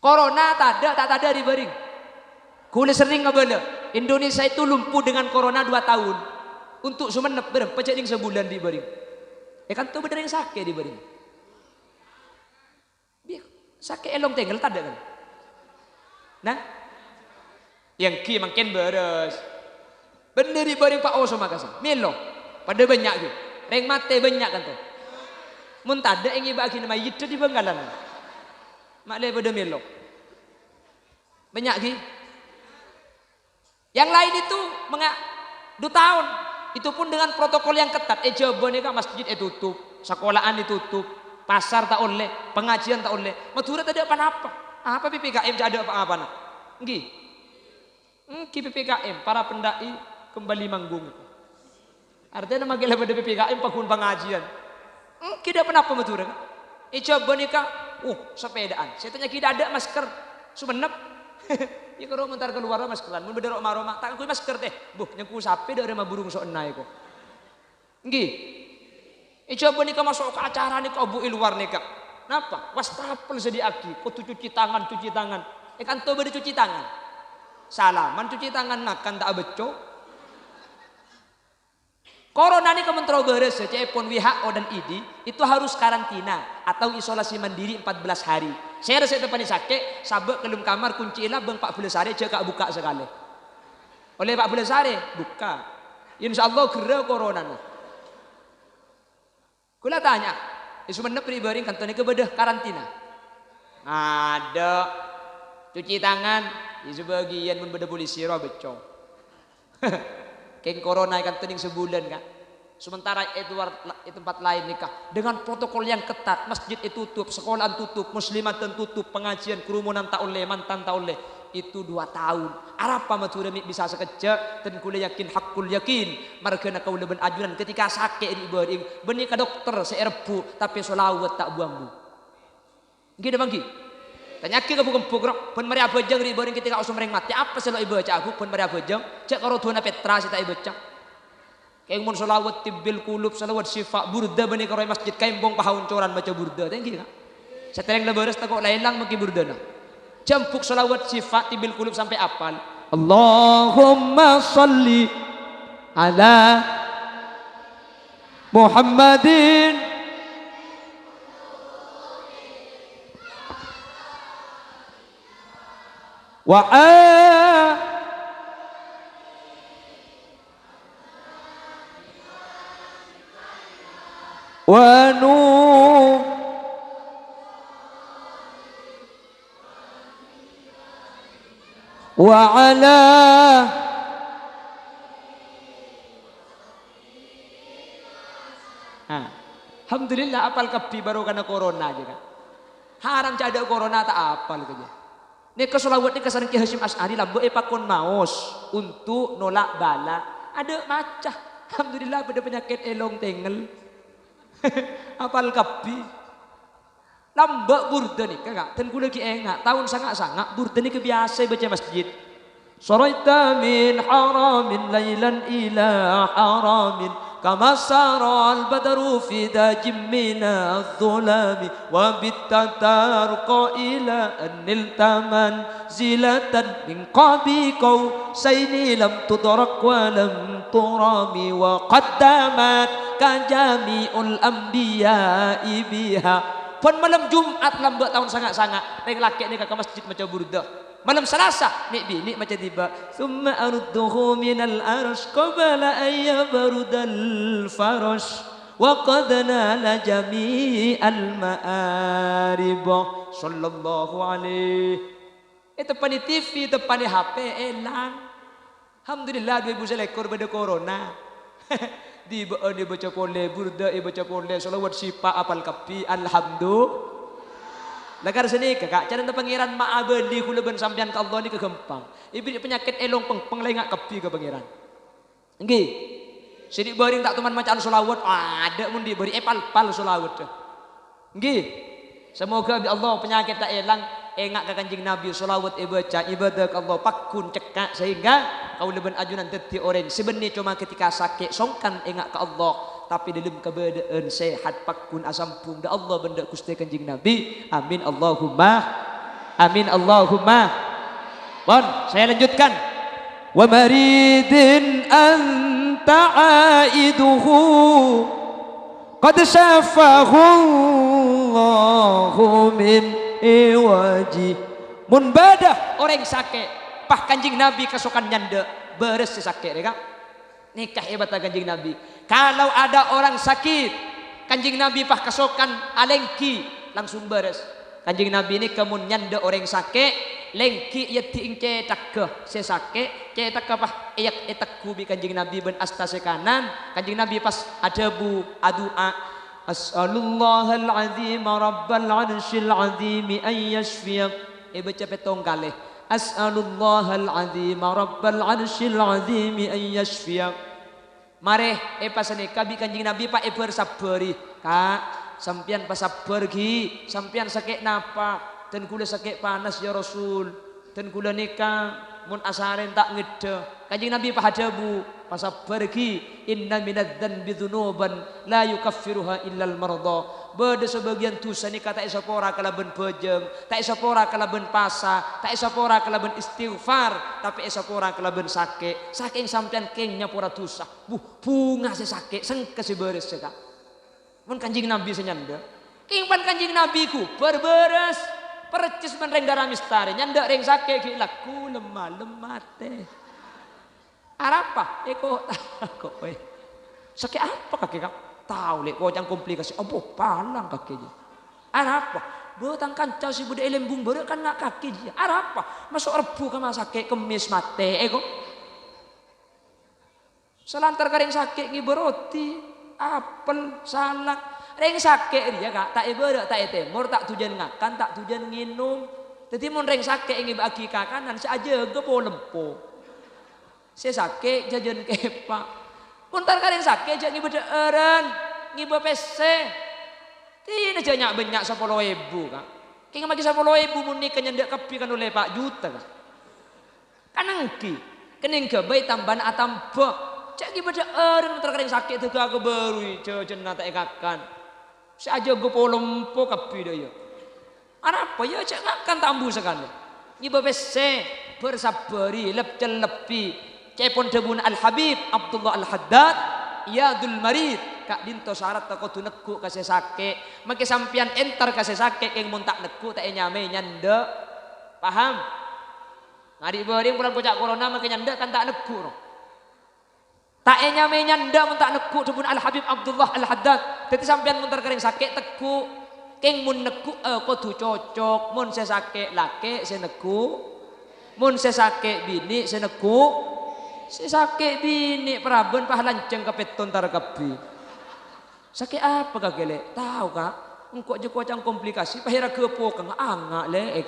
corona tak ada di bering. Kule sering ngabala. Indonesia itu lumpuh dengan corona 2 tahun. Untuk sumenep berem pecek ding sebulan di bering. Kan tuh bener yang sakit di bering. Biar sakit elong tinggal tak ada kan. Nah, yang ki makin beres. Bener di bering Pak Oso makasih. Melo. Pada banyak tu. Reng mate banyak kan tu. Mun tak ada yang ibagi nama itu di Benggalan. Mak le pada melo. Banyak ki. Yang lain itu 2 tahun. Itu pun dengan protokol yang ketat. Coba ni kan masjid tutup, sekolahan ditutup, pasar tak oleh, pengajian tak oleh. Madura tak ada apa-apa. Apa PPKM tak ada apa-apa nak? Nggih. PPKM para pendai kembali manggung. Artinya nama gila pada PPKM pakun pengajian. Kita apa Madura kan? Coba ni kan, sepedaan. Saya tanya kita ada masker, sumenep. Ya kalau mentar keluar maskeran, mun beda roma tak aku masker teh. Nyengku sapi dari mah burung sok enai kok. Nggih. Coba nih masuk ke acara nih kau bui luar nih kak. Napa? Wastafel sediaki. Kau cuci tangan. Kan tuh beda cuci tangan. Salaman cuci tangan makan tak beco. Corona ini kementerian beres cepon WHO dan ID itu harus karantina atau isolasi mandiri 14 hari. Saya rasa depan sakit, sabek kelum kamar kunci lah bang 14 hari cekak buka sekali. Oleh 14 hari buka. Insya Allah kira corona no. Kula tanya, isu menep pribadi kantor ini kebedah karantina. Ada cuci tangan di sebagian membeda polisi roh beco. Keng corona kan tening sebulan kan. Sementara tempat lain nikah dengan protokol yang ketat, masjid itu tutup, sekolahan tutup, muslimatan tutup, pengajian kerumunan tak oleh, mantan tak oleh. Itu 2 tahun. Arapa maturami bisa sekejap dan kula yakin hakul yakin. Margana kau leben ajunan ketika sakit di bering benih ke dokter seerbu tapi solawat tak buang bu. Gini bangki. Tanya ke bukan pun mari abajang di bering ketika usum ring mati apa selo ibu baca aku pun mari abajang cek karo tuana Petra si tak baca. Kayak mun solawat tibil kulub solawat syifa burda benih karo masjid kaimbong pahaun coran baca burda. Thank you. Setereng leberes tak kok lailang maki burda na. Campuk salawat sifat tibil kulub sampai apal. Allahumma salli ala Muhammadin wa wa ala alhamdulillah apal kapi baru karena corona aja kan. Haram cada corona tak apal kerja. Ini kesolawat ini kesaran Ki Hasyim Asy'ari lambe pakon maos untuk nolak bala. Ada macah. Alhamdulillah pada penyakit elong tengel. Apal kapi. Lambak burda nih kakak, dan gue lagi enggak tahun sangat burda nih kebiasa baca masjid. Saraita min haramin lailan ila haramin kama saral badru fi dajim min adh-dhulami wa bittatar qaila anil taman zilatan min qabi qausaini lam tudrak wa lam turami wa qaddamat kajami'ul anbiya'i biha. Pun malam Jumat lambat tahun sangat-sangat reng laki ni ke masjid macam burda. Malam Selasa nik bini macam tiba summa arudduhu minal arsh qabla ayya barudal farash wa qad nala jami'al ma'arib sallallahu alaihi. Itu pani TV, itu pani HP elang. Alhamdulillah 2000 selekor pada corona. Di baca pole burda baca pole salawat sipa apal kapi alhamdulillah. Lagar sini kakak cara pangeran maabeli kula ben sampean ke Allah ni kegempang. Ibri penyakit elong peng lengak kapi ke pangeran. Nggih. Sidik baring tak teman macam salawat ada mun diberi pal salawat. Nggih. Semoga Allah penyakit tak elang engak ke Kanjeng Nabi salawat baca ibadah ke Allah pakun cekak sehingga kau leben ajunan deti orang sebenarnya cuma ketika sakit songkan engak ke Allah tapi dalam keadaan sehat pakun asampung da Allah benda Gusti Kanjeng Nabi. Amin Allahumma amin Allahumma. Bon, saya lanjutkan. Wa maridin anta aiduhu qad syafahu Allahu min iwaji. Mun badah orang sakit pah Kanjeng Nabi kesokan nyanda beres si sakit ya kan. Nikah hebat Kanjeng Nabi. Kalau ada orang sakit Kanjeng Nabi pah kesokan alengki langsung beres. Kanjeng Nabi ini kemun nyanda orang sakit lengki ia tingke takke se sakit ce takke pah iyak etakku bi Kanjeng Nabi ben astase kanan. Kanjeng Nabi pas ada bu adua as'alullahal azim rabbal arsyil azim an yashfiyak. Baca petong kali as'alullahal azim rabbal arsyil azim an yashfiyak. Mare pas nikah bi Kanjeng Nabi pak bersabari kak sampian pas sabar gi sampian sakit napa dan kula sakit panas ya Rasul dan kula nikah mun asaren tak ngede. Kanjeng Nabi pak hadabu pas sabar gi inna minadz dzanbi dzunuban la yukaffiruha illal marda. Beda sebagian dosa ni kata isapora kalaben bejeng, tak isapora kalaben pasa, tak isapora kalaben istighfar, tapi isapora kalaben sakit. Saking sampean keng nyapora dosa. Bunga se sakit, sengke se beres se kak. Mun Kanjeng Nabi senyanda. King pan Kanjeng Nabi ku berberes. Percis men reng darah mistari, nyanda reng sakit ki laku lemah teh. Arapa? Eko kok we. Sakit apa kaki kak? Tahu lek kocang komplikasi ampuh palang kakinya. Arapa? Botang kancau si bude lembung bere kan nak kaki dia. Arapa? Masuk rebu ka masake kemis mate eko. Selantar karing sakit ngi beroti. apel, salak. Reng sakit dia kak, tak ibadah, tak temur, tak tujuan ngakan, tak tujuan nginum. Jadi mun reng sakit ingin bagi kakanan, saja gepo lempo. Saya sakit jajan kepak. Muntar kalian sakit jangan ngiba deeren, ngiba PC. Tidak jangan banyak 10.000 kak. Kaya bagi 10.000 munik kenyandak kapi kan oleh Pak Juta kak. Kanangki, kening gabai tambahan atambah. Cak ngiba deeren, muntar kalian sakit tu aku baru jajan nata ekakan. Saja gepo lempo kapi dia. Apa ya cak ngakan tambu sekali. Ngiba PC bersabari lebih. Cepon debun Al-Habib Abdullah Al-Haddad Yadul Marid kak dinto syarat tak kudu neku kasih sakit maki sampian entar kasih sakit yang mun tak neku tak nyame nyanda paham ngadi beuring bulan kocak corona maki nyanda kan tak neku no. Tak nyame nyanda mun tak neku debun Al-Habib Abdullah Al-Haddad jadi sampian mun terkering sakit teku keng mun neku kudu cocok mun saya sakit laki saya neku mun saya sakit bini saya neku si sakit bini peraban pahalanceng kepeton tar kapi. Sakit apa kak gele? Tahu kak? Engkau je kocang komplikasi pahira kepo kang angak le.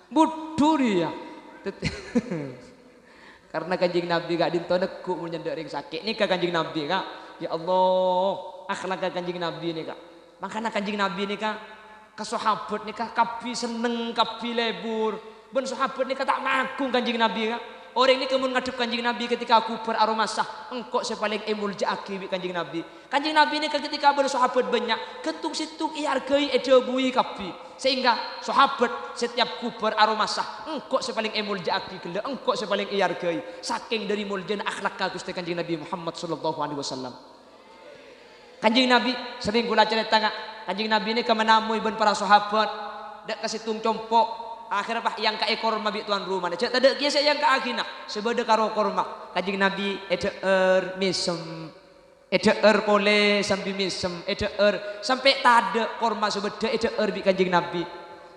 Budu dia. Karena kanjeng Nabi gak dinto neku menyendak ring sakit. Ini kak kanjeng Nabi kak. Ya Allah, akhlak kanjeng Nabi nih kak. Makanya kanjeng Nabi nih kak. Kasahabat nih kak kapi seneng kapi lebur. Ben sahabat ni kata ngagung kanjeng Nabi kan. Orang ni kemun ngadep kanjeng Nabi ketika aku beraroma sah. Engkau sepaling emul jaki kanjeng Nabi. Kanjeng Nabi ni ketika bersahabat banyak ketung situng iargai edebui kapi. Sehingga sahabat setiap kuber aroma sah. Engkau sepaling emul jaki gele. Engkau sepaling iargai. Saking dari muljana akhlak kagus kanjeng Nabi Muhammad sallallahu alaihi wasallam. Kanjeng Nabi sering gula cerita kanjeng Nabi ni kemenamui ben para sahabat. Dak kasitung compok. Akhirnya pak yang ke korma bi tuan rumah. Cak tadi kia saya yang ke agina. Sebeda karo korma. Kanjeng Nabi misem. Pole sambil misem. Sampai tada korma sebeda bi kanjeng Nabi.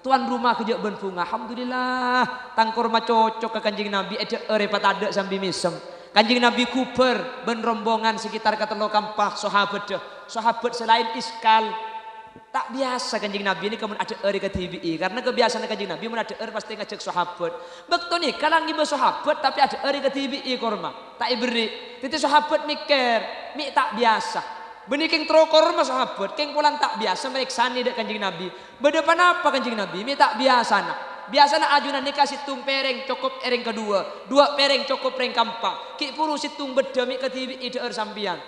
Tuan rumah kejak ben bunga. Alhamdulillah. Tang korma cocok ke kanjeng Nabi. Pak tada sambil misem. Kanjeng Nabi kuper ben rombongan sekitar katelo kampah sahabat. Sahabat selain iskal. Tak biasa kanjeng Nabi ini kemun ada ke TBI karena kebiasaan kanjeng Nabi mun ada pasti ngajak sahabat. Bekto nih kalau ngiba sahabat tapi ada ke TBI korma tak iberi. Titi sahabat mikir, mik tak biasa. Benih keng tro korma sahabat, keng pulang tak biasa meriksani dek kanjeng Nabi. Bedepan apa kanjeng Nabi? Mik tak biasa nak. Biasa nak ajunan nikah situng pereng cukup pereng kedua, 2 pereng cukup pereng kampak. Ki puru situng beda mik ke TBI dek sampian.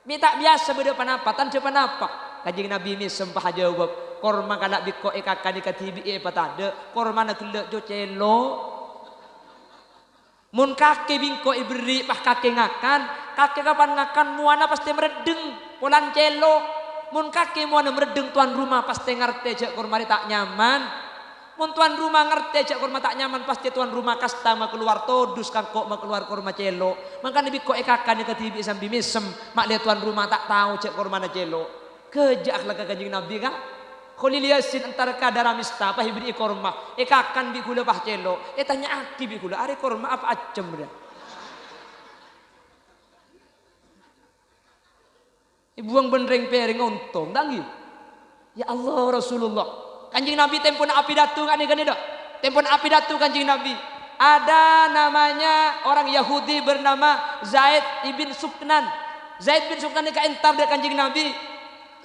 Mik tak biasa bedepan apa? Tan depan apa? Kanjeng Nabi mi sempah jawab korma kalak biko ekakan ikatibi patade korma nak gelek jo celo mun kake bingko iberi pah kake ngakan kake kapan ngakan muana pasti meredeng polan celo mun kake muana meredeng tuan rumah pasti ngerti jak korma tak nyaman mun tuan rumah ngerti jak korma tak nyaman pasti tuan rumah kasta ma keluar todus kangkok ma keluar korma celo makanya biko ekakan ikatibi sambil misem mak lihat tuan rumah tak tahu jak korma na celo kejak akhlak kanjeng Nabi kan Khalil Yasin antara kadara mista apa hibri korma kakan bi kula pah celo tanya aki bi kula are korma apa acem dia buang benreng pereng ontong dangi ya Allah Rasulullah kanjeng Nabi tempon api datu kan dak tempon api datu kanjeng Nabi ada namanya orang Yahudi bernama Zaid ibn Suknan Zaid bin Suknan ni ka entar dak kanjeng Nabi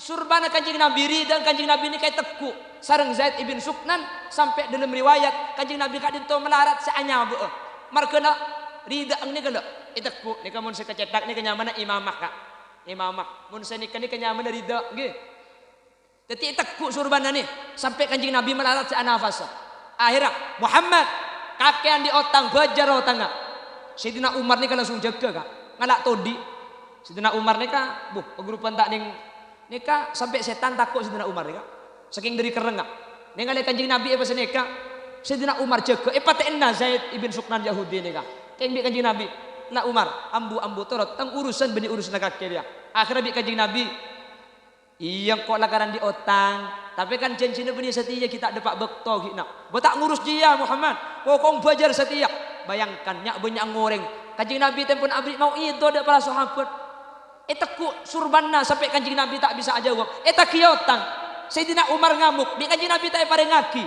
surbana kanjeng Nabi ridang kanjeng Nabi ini kayak teku sareng Zaid ibn Suknan sampai dalam riwayat kanjeng Nabi kak dinto melarat seanya bu markena ridang ni kalau teku ni kamu saya kecetak ni kenyamanan imamah kak imamah mun saya nikah ni kenyamanan ridang gitu jadi teku surbana ni sampai kanjeng Nabi melarat seanya nafas akhirnya Muhammad kakean di otang bajar otang kak Sayyidina Umar ni kan langsung jaga kak ngalak todi Sayyidina Umar ni kak pegrupan tak ning nikah sampai setan takut Sayyidina Umar nikah saking dari kerengak ningali kanjeng Nabi apa seneka Sayyidina Umar jaga patenna Zaid ibn Suknan Yahudi nikah keng bi kanjeng Nabi na Umar ambu torot tang urusan beni urusan kakek dia akhirnya bi kanjeng Nabi iya kok lakaran di otang tapi kan janjinya beni setia kita depak bekto hina tak ngurus dia Muhammad pokong bajar setia bayangkan nyak banyak ngoreng Kanjeng Nabi tempun abri mau itu ada para sahabat. Teku surbanna sampai kanjeng Nabi tak bisa jawab. Tak kiotang. Sayyidina Umar ngamuk, bi kanjeng Nabi tak pare ngaki.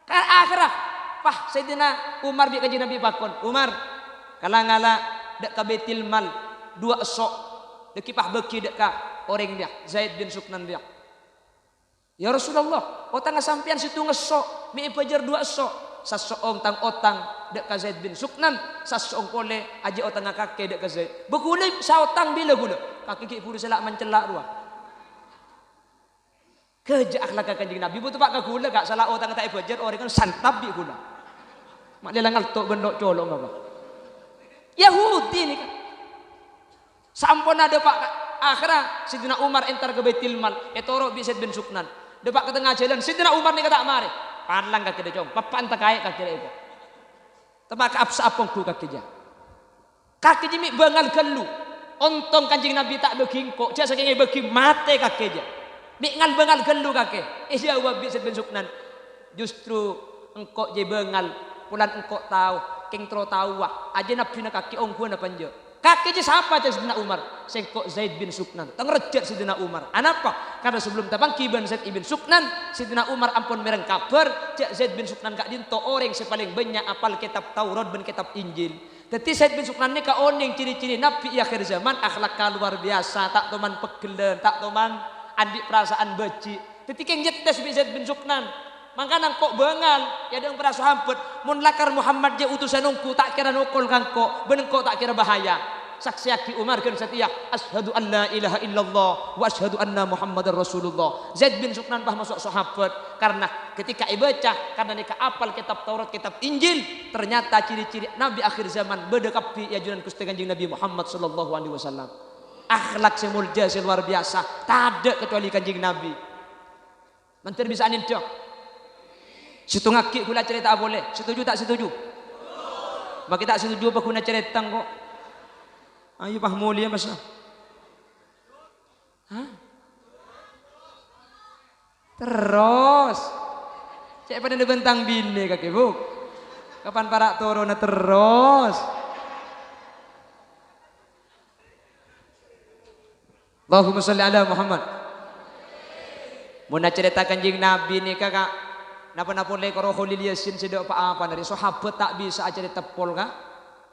Kan akhirah, pah Sayyidina Umar bi kanjeng Nabi pakon. Umar, kala-ngala dak ka Baitul Mal 2 esok. Dak kipah beki dak ka orang dia, Zaid bin Suknan dia. Ya Rasulullah, otang sampean situ ngesok, mi pajar 2 esok. Sasoong tang otang dak ka Zaid bin Suknan, sasoong pole aja otang kakek dak ka Zaid. Begule sa otang bila gula. Kaki ki puru selak mencelak ruah. Keja akhlak kanjeng Nabi butuh pak kagula gak salah otang tak pajar orang kan santap bi gula. Mak dia langal tok bendok colong apa. Yahudi ni kan. Sampun ada pak akhirnya Sidina Umar entar ke Baitul Mal, etoro bi Zaid bin Suknan. Depak ke tengah jalan, Sidina Umar ni kata mari. Parlang kaki dia jom, papan tak kaya kaki dia itu. Tepak apsa apong ku kaki dia. Kaki dia mi bengal gelu. Ontong kanjeng Nabi tak begingkok, dia saking begi mate kaki dia. Mi ngal bengal gelu kaki. Jawab bi Zaid bin Suknan. Justru engkau je bengal, pulan engkau tahu, king tro tahu wah. Aja nabi na kaki ong gua na panja. Kaki je siapa cak Sidina Umar? Sengkok Zaid bin Suknan. Tang rejat Sidina Umar. Anapa? Karena sebelum tabang kiban Zaid bin Suknan, Sidina Umar ampun mereng kabar cak Zaid bin Suknan kak dinto orang sepaling banyak apal kitab Taurat dan kitab Injil. Tapi Zaid bin Suknan ni ka oning ciri-ciri nabi akhir zaman akhlak luar biasa, tak toman pegelen, tak toman adik perasaan beci. Tapi keng jetes bi Zaid bin Suknan. Mangkana kok bengal ya dong para sahabat mun lakar Muhammad je utusan ungku tak kira nokol kangko benengko tak kira bahaya saksi aki Umar kan setia asyhadu an la ilaha illallah wa asyhadu anna Muhammadar Rasulullah. Zaid bin Suknan bah masuk sahabat karena ketika ibaca karena nika apal kitab Taurat kitab Injil ternyata ciri-ciri nabi akhir zaman bedekapi ajunan Gusti Kanjeng Nabi Muhammad sallallahu alaihi wasallam. Akhlak semulja luar biasa tak ada kecuali Kanjeng Nabi. Menteri bisa anin dok. Situ ngaki kula cerita boleh. Setuju tak setuju? Bagi tak setuju apa kuna cerita kok. Ayo pah mulia masa. Hah? Terus. Cek pada bentang bini kaki bu. Kapan para toro na terus. Allahumma sholli ala Muhammad. Mau cerita Kanjeng Nabi nih kakak. Napa-napa le karo Khalil Yasin sedek apa-apa dari sahabat tak bisa aja ditepol kah?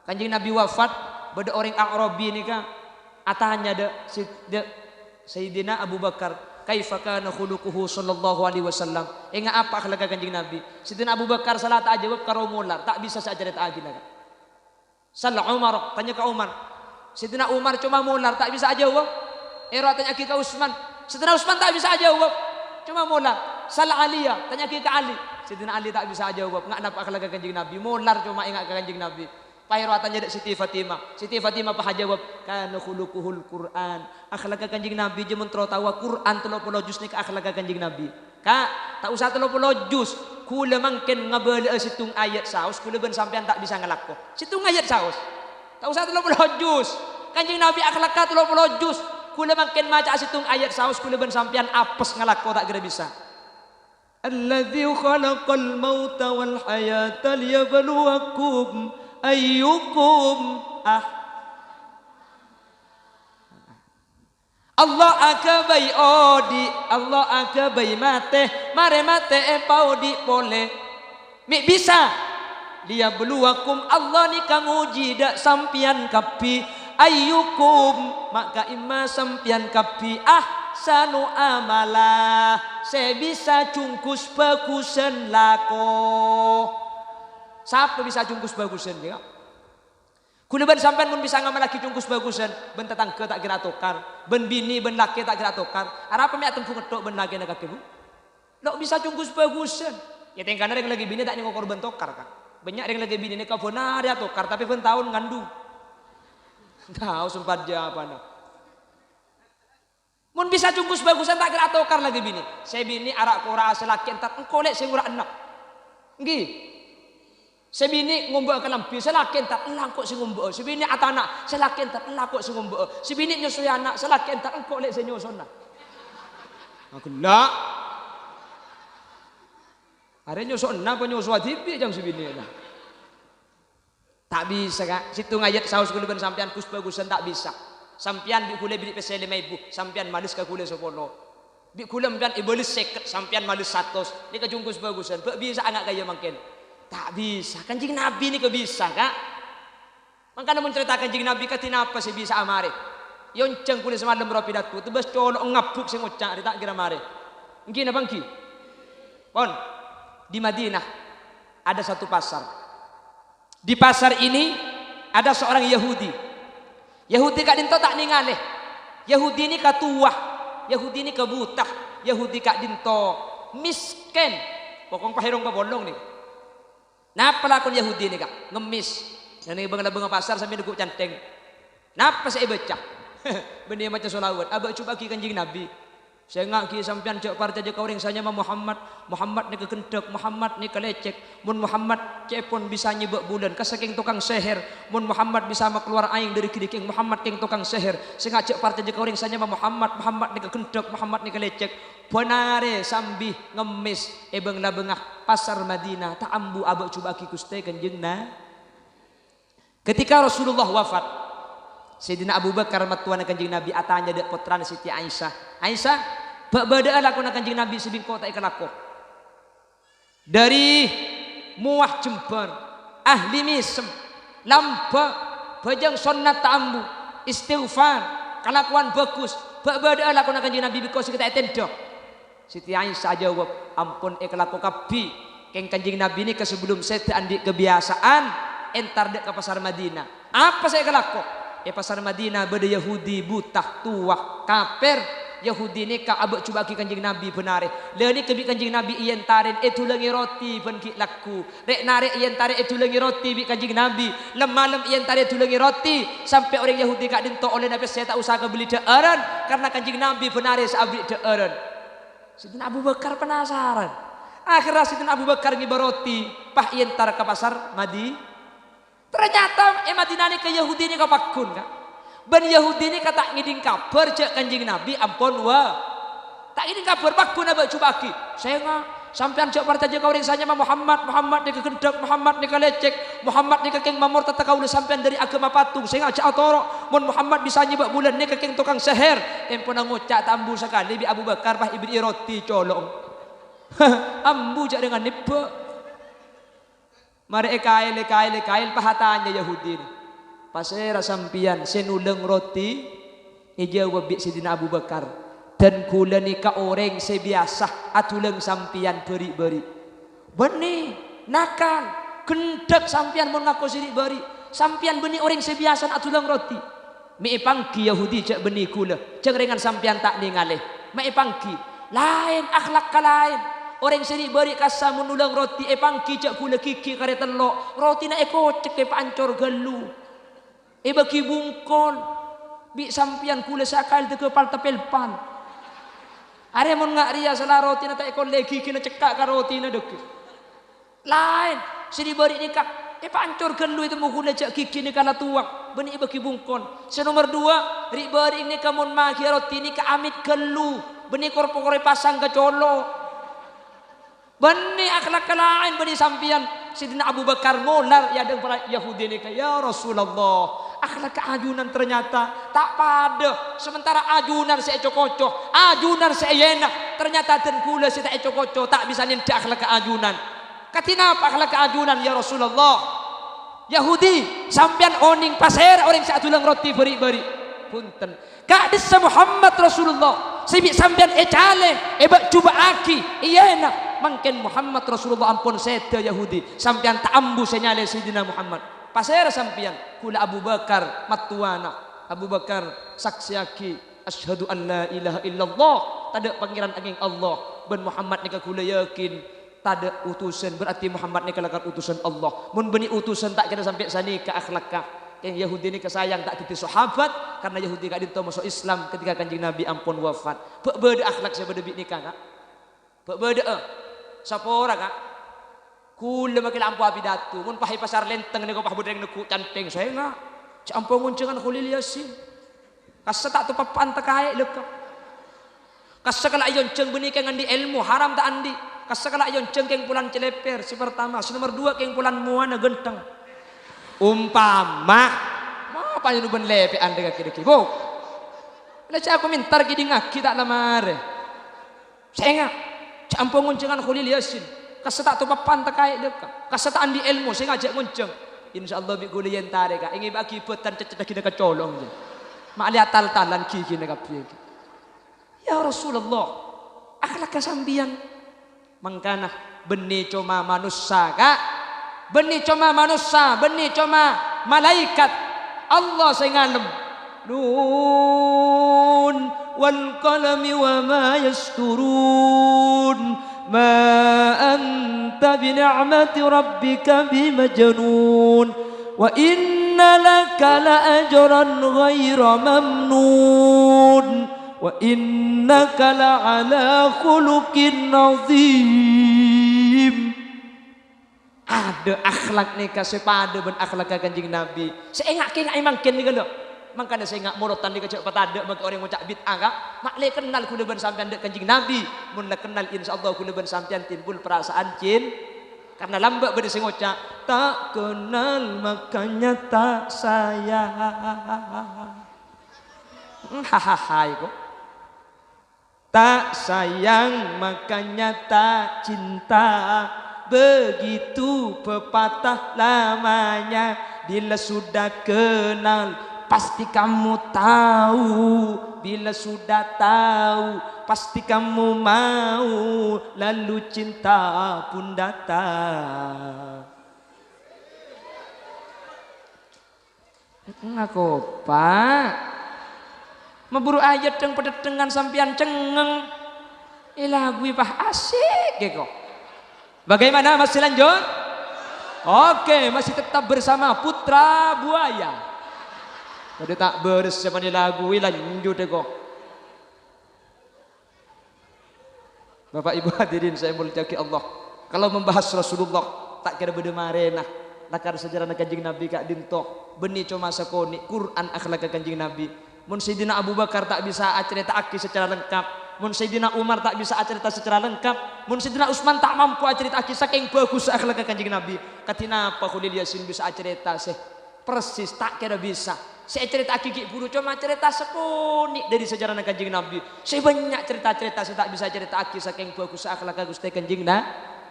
Kanjeng Nabi wafat, beda orang Arabi ni kah? Atanya de Sayyidina Abu Bakar, kaifa kana khuluquhu sallallahu alaihi wasallam. Ingat apa akhlak Kanjeng Nabi? Sayyidina Abu Bakar salah tak jawab karo mular, tak bisa saja cerita lagi nak. Salah Umar, tanya ke Umar. Sayyidina Umar cuma mular, tak bisa jawab. Tanya ke Utsman. Sayyidina Utsman tak bisa jawab. Cuma mular. Salah Aliyah, tanya ke Ali. Sayyidina Ali tak bisa jawab. Enggak napa akhlak Kanjeng Nabi. Mular cuma ingat ke Kanjeng Nabi. Pahirwatannya dek Siti Fatimah. Siti Fatimah pah jawab kana khuluquhul Quran. Akhlak Kanjeng Nabi je mentro tawa Quran 30 juz ni ke akhlak Kanjeng Nabi. Kak, tak usah 30 juz. Kula mangken ngabele situng ayat saus kula ben sampean tak bisa ngelakko. Situng ayat saus. Tak usah 30 juz. Kanjeng Nabi akhlak 30 juz. Kula mangken maca situng ayat saus kula ben sampean apes ngelakko tak kira bisa. Alladzi khalaqal mauta wal hayata liyabluwakum ayyukum Allah akabai odi Allah akabai mate mare mate pau di pole mi bisa liyabluwakum Allah ni kang uji dak sampian kapi ayyukum maka imma sampian kapi sanu amala saya bisa cungkus bagusan lako. Siapa bisa cungkus bagusan ya? Kuliban sampean pun bisa ngamal lagi cungkus bagusan. Ben tetangga tak kira tokar, ben bini ben laki tak kira tokar. Arep me atem ngetok ben laki nak kakek bu. Lo bisa cungkus bagusan. Ya tengkana yang lagi bini tak ning korban tokar kan. Banyak yang lagi bini ni kafona dia tokar tapi ben tahun ngandung. Tahu sempat dia apa nak. Mun bisa cungkus bagusan tak kira tokar lagi bini. Saya bini arak kora selaki entar engko lek sing ora enak. Nggih. Saya bini ngombe ke lampi selaki entar elang kok sing ngombe. Si bini atana selaki entar elang kok sing ngombe. Si bini nyusui anak selaki entar engko lek sing nyusona. Aku la. Are nyusona apa nyusu adibi jang si bini nah. Tak bisa kak. Situ ngayat saus kula ben sampean kus bagusan tak bisa. Sampean bi kula beli pesen 5.000, sampean malis ka kula 10. Bi kula sampean ibolis 50, sampean malis 100. Ni kajungkus bagusan. Bak bisa angak kaya mangken. Tak bisa. Kanjeng Nabi ni ke bisa kak. Makanya menceritakan kanjeng Nabi katina apa sih bisa amare. Yonceng kula semalam ro pidato, tebas colok ngapuk sing ngocak tak kira mare. Nggih napa nggih? Pon. Di Madinah ada satu pasar. Di pasar ini ada seorang Yahudi. Yahudi kak dinto tak ningaleh. Yahudi ini katuah. Yahudi ini kebutah. Yahudi kak dinto miskin. Pokong pahirong pabolong nih. Napa lakon Yahudi ini kak? Ngemis. Yang bang pasar sambil dukuk canteng. Napa saya baca? Benih macam solawat. Abang coba ki kanjeng Nabi. Saya ngaki sampean cek partai je kau ring sanya Muhammad. Muhammad ni kekentek, Muhammad ni kelecek. Mun Muhammad cepon bisa nyebak bulan. Kasaking tukang seher. Mun Muhammad bisa keluar aing dari kidiking. Muhammad king tukang seher. Saya cek partai je kau ring sanya Muhammad. Muhammad ni kekentek, Muhammad ni kelecek. Benare sambil ngemis. Ebeng la bengah pasar Madinah. Tak ambu abak coba ki kuste kanjeng na. Ketika Rasulullah wafat, Sayyidina Abu Bakar matuan kanjeng Nabi atanya dek putrana Siti Aisyah. Aisyah, bada laku kanjeng Nabi sebingko tak ikalako. Dari muah jember, ahli misem, lampa, bajang sunnat ta'ambu, istighfar, kelakuan bagus. Bada laku kanjeng Nabi biko kita etendok. Siti Aisyah jawab, ampun ikalako kabi. Keng kanjeng Nabi ini sebelum saya andi kebiasaan entar dek ke pasar Madinah. Apa saya ikalako? Pasar Madinah beda Yahudi butah tua kafir. Yahudi ni ka abak cuba ki kanjeng Nabi benare. Leni kebi kanjeng Nabi iyan tarin itu lengi roti ben ki laku. Rek narik iyan tarin itu lengi roti bi kanjeng Nabi. Lem iyan tarin itu lengi roti sampai orang Yahudi kak dinto oleh Nabi saya tak usah ke beli dearan karena kanjeng Nabi benare sabri dearan. Sidina Abu Bakar penasaran. Akhirnya Sidina Abu Bakar ngibaroti pah iyan tar ke pasar Madinah. Ternyata Madinah ni ke Yahudi ni kau pakun kak. Ben Yahudi ni kata ngiding kabar cek kanjeng Nabi ampun wa. Tak ngiding kabar pakun abak coba ki. Saya ngak sampean cek partai je kau ring sanya Muhammad. Muhammad ni kekendak, Muhammad ni kelecek, Muhammad ni kekeng mamor tata kau sampean dari agama patung. Saya ngak cek atorok. Mun Muhammad bisa nyebak bulan ni kekeng tukang seher. Empun ngucak tambu sekali bi Abu Bakar pah ibri roti colong. Ambu cak dengan nipah. Mari kail pahatanya Yahudi ni. Pasera sampian senuleng roti ijawab bi Sidina Abu Bakar dan kula ni ka orang sebiasa atuleng sampian beri-beri. Beni nakal kendak sampian mun ngaku sirik beri. Sampian beni orang sebiasa atuleng roti. Mi pangki Yahudi cek beni kula. Cek ringan sampian tak ningaleh. Mi pangki lain akhlak ka lain. Orang sini beri kasa menulang roti pangki cak kula kiki kare telok roti na kocek pancor gelu bagi bungkol bi sampian kula sakal te kepal tepelpan are mon ngak ria salah roti na tak ekon lagi kina cekak ka roti na dek lain sini beri ni kak pancor gelu itu mo kula cak kiki ni kala tuak beni bagi bungkol nomor 2 ri beri ni kamun magi roti ni ka amit gelu beni korpokore pasang ke colo. Bani akhlak lain bani sampian Sidina Abu Bakar ngolar ya dengan para Yahudi ni ya Rasulullah akhlak keajunan ternyata tak pada sementara ajunan saya cokocok ajunan saya enak ternyata dan kula saya tak cokocok tak bisa nindak akhlak keajunan katina apa akhlak keajunan ya Rasulullah Yahudi sampian oning pasir orang saya tulang roti beri-beri punten kak desa Muhammad Rasulullah sibik sampian ecale ebak coba aki iya enak mungkin Muhammad Rasulullah ampun seda Yahudi sampian ta'ambu senyale Sayyidina Muhammad pasir sampian kula Abu Bakar matuana Abu Bakar saksiaki asyhadu an la ilaha illallah tada pangeran ageng Allah ben Muhammad ni kula yakin tada utusan berarti Muhammad ni kalakan utusan Allah mun beni utusan tak kira sampai sani ke akhlakah yang Yahudi ni kesayang tak titi sahabat karena Yahudi kak dinto masuk Islam ketika kanjeng Nabi ampun wafat beda akhlak saya beda nikah kak beda sapora kak kula makin lampu api datu mun pahi pasar lenteng ni ko pah budeng neku canteng saya ngak ci ampun nguncengan khulil yasin kasa tak tu papan tekae lekap kasa kala ayon ceng beni kang andi ilmu haram tak andi kasa kala ayon ceng keng pulan celeper si pertama si nomor 2 keng pulan muana genteng Umpama apa yang ben lepe ande kaki bu. Lah cak aku mintar ki ngaki tak lamar. Saya campur nguncengan Khalil Yasin. Kaseta tu papan terkait deka. Kaseta andi ilmu saya ngajak ngunceng. Insyaallah bi kuliah tare ka. Ingi bagi betan cecet kita kecolong je. Mak lihat tal-talan ki kene kapiye. Ya Rasulullah, akhlak kasambian mangkana benih cuma manusia kak. Benih cuma manusia, benih cuma malaikat. Allah saya ngalem. Nun wal qalami wa ma yasturun. Ma anta bi ni'mati rabbika bimajnun. Wa inna laka la ajran ghaira mamnun. Wa innaka la ala khuluqin azim. Ada akhlak ni kasih pada ben akhlak Kanjeng Nabi. Saya ingat mangkin ni kalau. Makanya saya ingat murutan ni kecak patada bagi orang yang ngucap bid'ah kak. Mak le kenal ku leben sampean dek Kanjeng Nabi. Mun le kenal insyaallah ku leben sampean timbul perasaan cin. Karena lambat bade sing ngucap tak kenal makanya tak sayang. Hahaha kok. Tak sayang makanya tak cinta. Begitu pepatah lamanya. Bila sudah kenal pasti kamu tahu. Bila sudah tahu pasti kamu mau. Lalu cinta pun datang. Aku pak maburu ayat yang pada dengan sampian cengeng. Lagu pah asik ya kok. Bagaimana masih lanjut? Oke, masih tetap bersama Putra Buaya. Tadi tak bersama di lagu lanjut deh kok. Bapak Ibu hadirin saya muliakan Allah. Kalau membahas Rasulullah tak kira beda marena. Lakar sejarah Kanjeng Nabi kak dinto. Benih cuma sakoni Quran akhlak Kanjeng Nabi. Mun Sayyidina Abu Bakar tak bisa cerita aki secara lengkap. Mun Sayyidina Umar tak bisa cerita secara lengkap. Mun Sayyidina Utsman tak mampu cerita aki saking bagus akhlak Kanjeng Nabi. Katina apa Khalil Yasin bisa cerita sih persis tak kira bisa. Saya cerita aki buru cuma cerita sekoni dari sejarah Kanjeng Nabi. Saya banyak cerita-cerita saya tak bisa cerita aki saking bagus akhlak Gusti Kanjeng Nabi.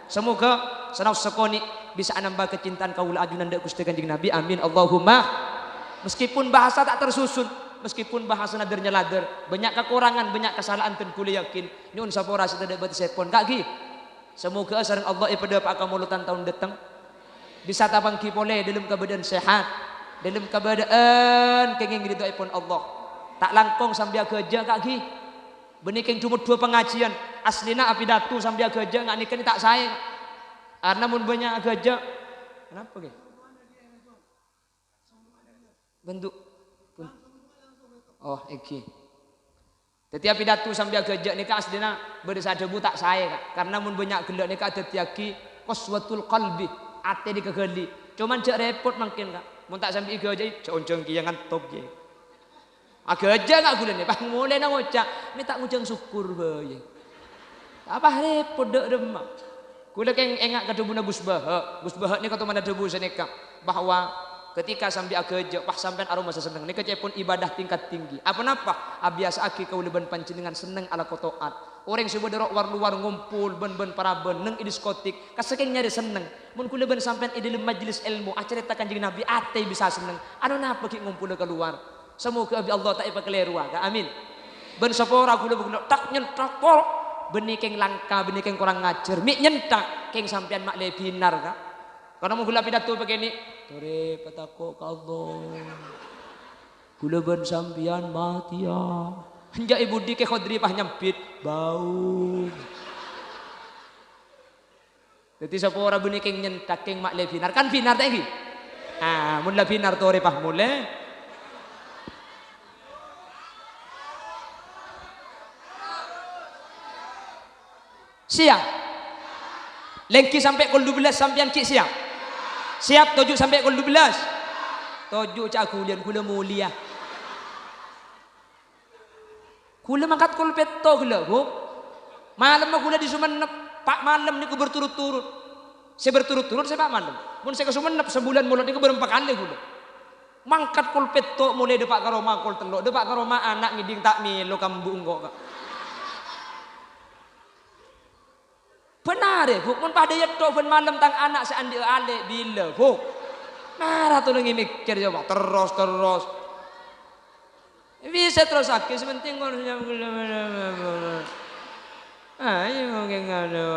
Semoga senau sekoni bisa nambah kecintaan kaula ajunan dek Gusti Kanjeng Nabi. Amin Allahumma. Meskipun bahasa tak tersusun, meskipun bahasa nadernya lader, banyak kekurangan, banyak kesalahan ten kula yakin. Nyun sapora sedaya bati sepon kaki. Semoga sareng Allah pada pak kamulutan tahun datang bisa tapang kipole dalam keadaan sehat, dalam keadaan kenging ridhoipun Allah. Tak langkong sambil kerja kaki. Benih keng cuma 2 pengajian, aslina api datu sambil kerja ngak nikah tak saya. Karena mun banyak kerja. Kenapa ge? Bentuk oh iki. Tetiap pidato sambil gejak nikah aslina berdesa debu tak saya kak. Karena mun banyak gelak nikah tetiaki qaswatul qalbi ate dikegeli. Cuman cek repot mungkin kak. Mun tak sambil gejak cek ki yang top je. Agak aja kak gula nih. Pas mulai nang ngocak, ni tak ngucang syukur bae. Apa repot dek demak. Kula keng engak kedebuna Gus Bahak. Gus Bahak ni kata mana debu senika bahwa ketika sambil agak pas sampean aroma seneng nika pun ibadah tingkat tinggi. Apa napa? Biasa aki kau leban panjenengan seneng ala kotoat. Orang sing bodorok war-luar ngumpul ben-ben para beneng di diskotik. Kasaking nyari seneng. Mun kula ben sampean di majelis ilmu acarita Kanjeng Nabi ate bisa seneng. Anu napa ki ngumpul keluar. Semoga Allah tak ipakeleru ka. Amin. Ben sapora kula beguna tak nyentak pol. Benih keng langka, benih keng kurang ngajar. Mik nyentak keng sampean mak le binar ka. Karena mau gula pidato begini, tore patako ka Allah. Gula ben sampian mati ya. Hingga ibu di ke khodri pah nyempit bau. Jadi sapa ora benih keng nyentak keng mak le binar kan binar ta iki. Ah, mun la binar tore pah mule. Siap. Lengki sampai kul 12 sampean ki siap. Siap 7 sampai kul 12. 7 cak kulian kula mulia. Kula mangkat kul petto kula, Bu. Malam kula di Sumenep, Pak malam niku berturut-turut. Saya berturut-turut saya pak malam. Mun saya kesumenep sebulan mulut itu berempat kali pula. Mangkat kul petok mulai depak karo ma kul telok, depak karo ma anak ngiding tak milo kambung kok. Benar ya, Buk. Mun pada yetok ben malam tang anak seandi ale bila, Buk. Marah tuh lagi mikir coba terus. Bisa terus sakit sementing ngurusnya. Ayo mungkin ada.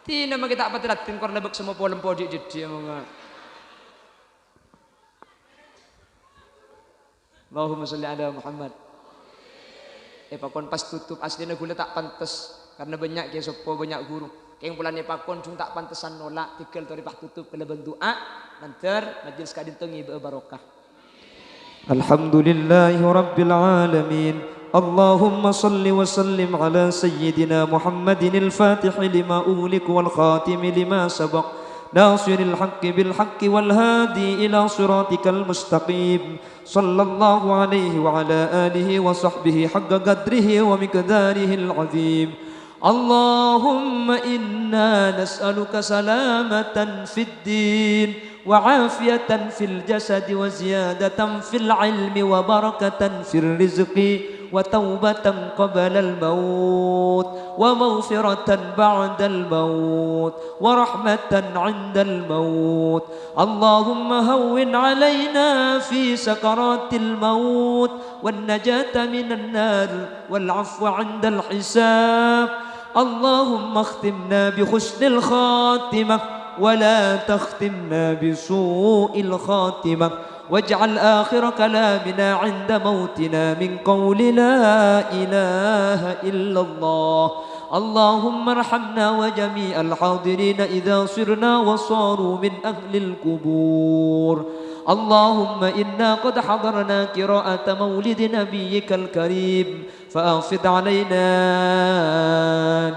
Tina mah kita apa teratin karena bek semua polam pojok jadi mungkin. Allahumma sholli ala Muhammad. Pakon pas tutup aslinya gula tak pantas karena banyak kia sopo banyak guru. Keng pulane pakon cung tak pantesan nolak tikel tori pak tutup kala doa nanti majelis kadin tengi barokah. Alhamdulillahi rabbil alamin. Allahumma salli wa sallim ala sayyidina Muhammadin al-fatih lima ulik wal khatim lima sabaq. ناصر الحق بالحق والهادي إلى صراطك المستقيم صلى الله عليه وعلى آله وصحبه حق قدره ومقداره العظيم اللهم إنا نسألك سلامة في الدين وعافية في الجسد وزيادة في العلم وبركة في الرزق وتوبة قبل الموت ومغفرة بعد الموت ورحمة عند الموت اللهم هون علينا في سكرات الموت والنجاة من النار والعفو عند الحساب اللهم اختمنا بحسن الخاتمة ولا تختمنا بسوء الخاتمة واجعل آخر كلامنا عند موتنا من قول لا إله إلا الله اللهم ارحمنا وجميع الحاضرين إذا صرنا وصاروا من أهل القبور اللهم إنا قد حضرنا قراءة مولد نبيك الكريم فأنفض علينا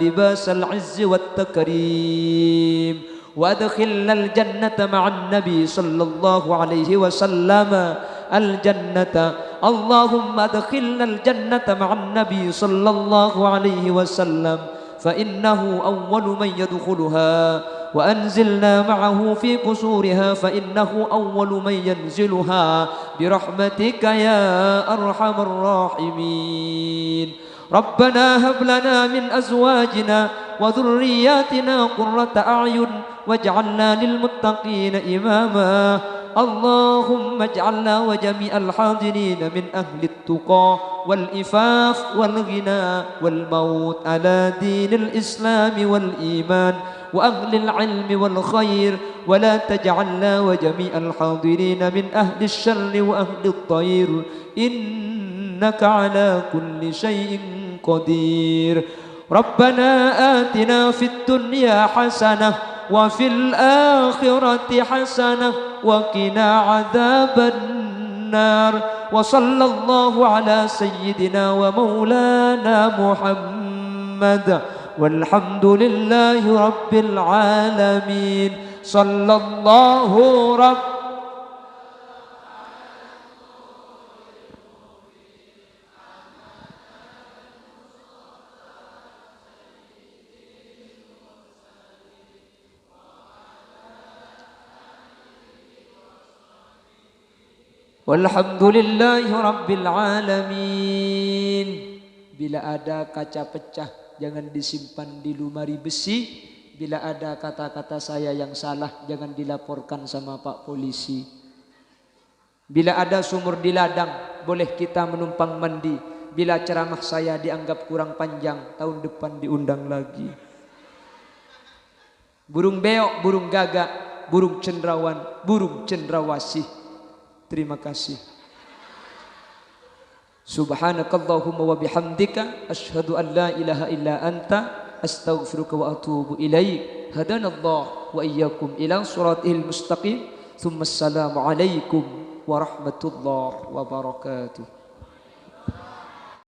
لباس العز والتكريم وأدخلنا الجنة مع النبي صلى الله عليه وسلم الجنة اللهم أدخلنا الجنة مع النبي صلى الله عليه وسلم فإنه أول من يدخلها وأنزلنا معه في قصورها فإنه أول من ينزلها برحمتك يا أرحم الراحمين ربنا هب لنا من أزواجنا وذرياتنا قرة أعين واجعلنا للمتقين إماما اللهم اجعلنا وجميع الحاضرين من أهل التقى والإفاف والغنى والموت على دين الإسلام والإيمان وأهل العلم والخير ولا تجعلنا وجميع الحاضرين من أهل الشر وأهل الضير إنك على كل شيء قدير ربنا آتنا في الدنيا حسنة وفي الآخرة حسنة وقنا عذاب النار وصلى الله على سيدنا ومولانا محمد والحمد لله رب العالمين صلى الله رب Walhamdulillahi Rabbil Alamin. Bila ada kaca pecah jangan disimpan di lemari besi. Bila ada kata-kata saya yang salah jangan dilaporkan sama Pak Polisi. Bila ada sumur di ladang boleh kita menumpang mandi. Bila ceramah saya dianggap kurang panjang tahun depan diundang lagi. Burung beok, burung gagak, burung cendrawan, burung cendrawasih. Terima kasih. Subhanakallahumma wa bihamdika asyhadu an la ilaha illa anta astaghfiruka wa atubu ilaik. Hadanallah wa iyyakum ila siratil mustaqim. Tsumma assalamu alaikum warahmatullahi wabarakatuh.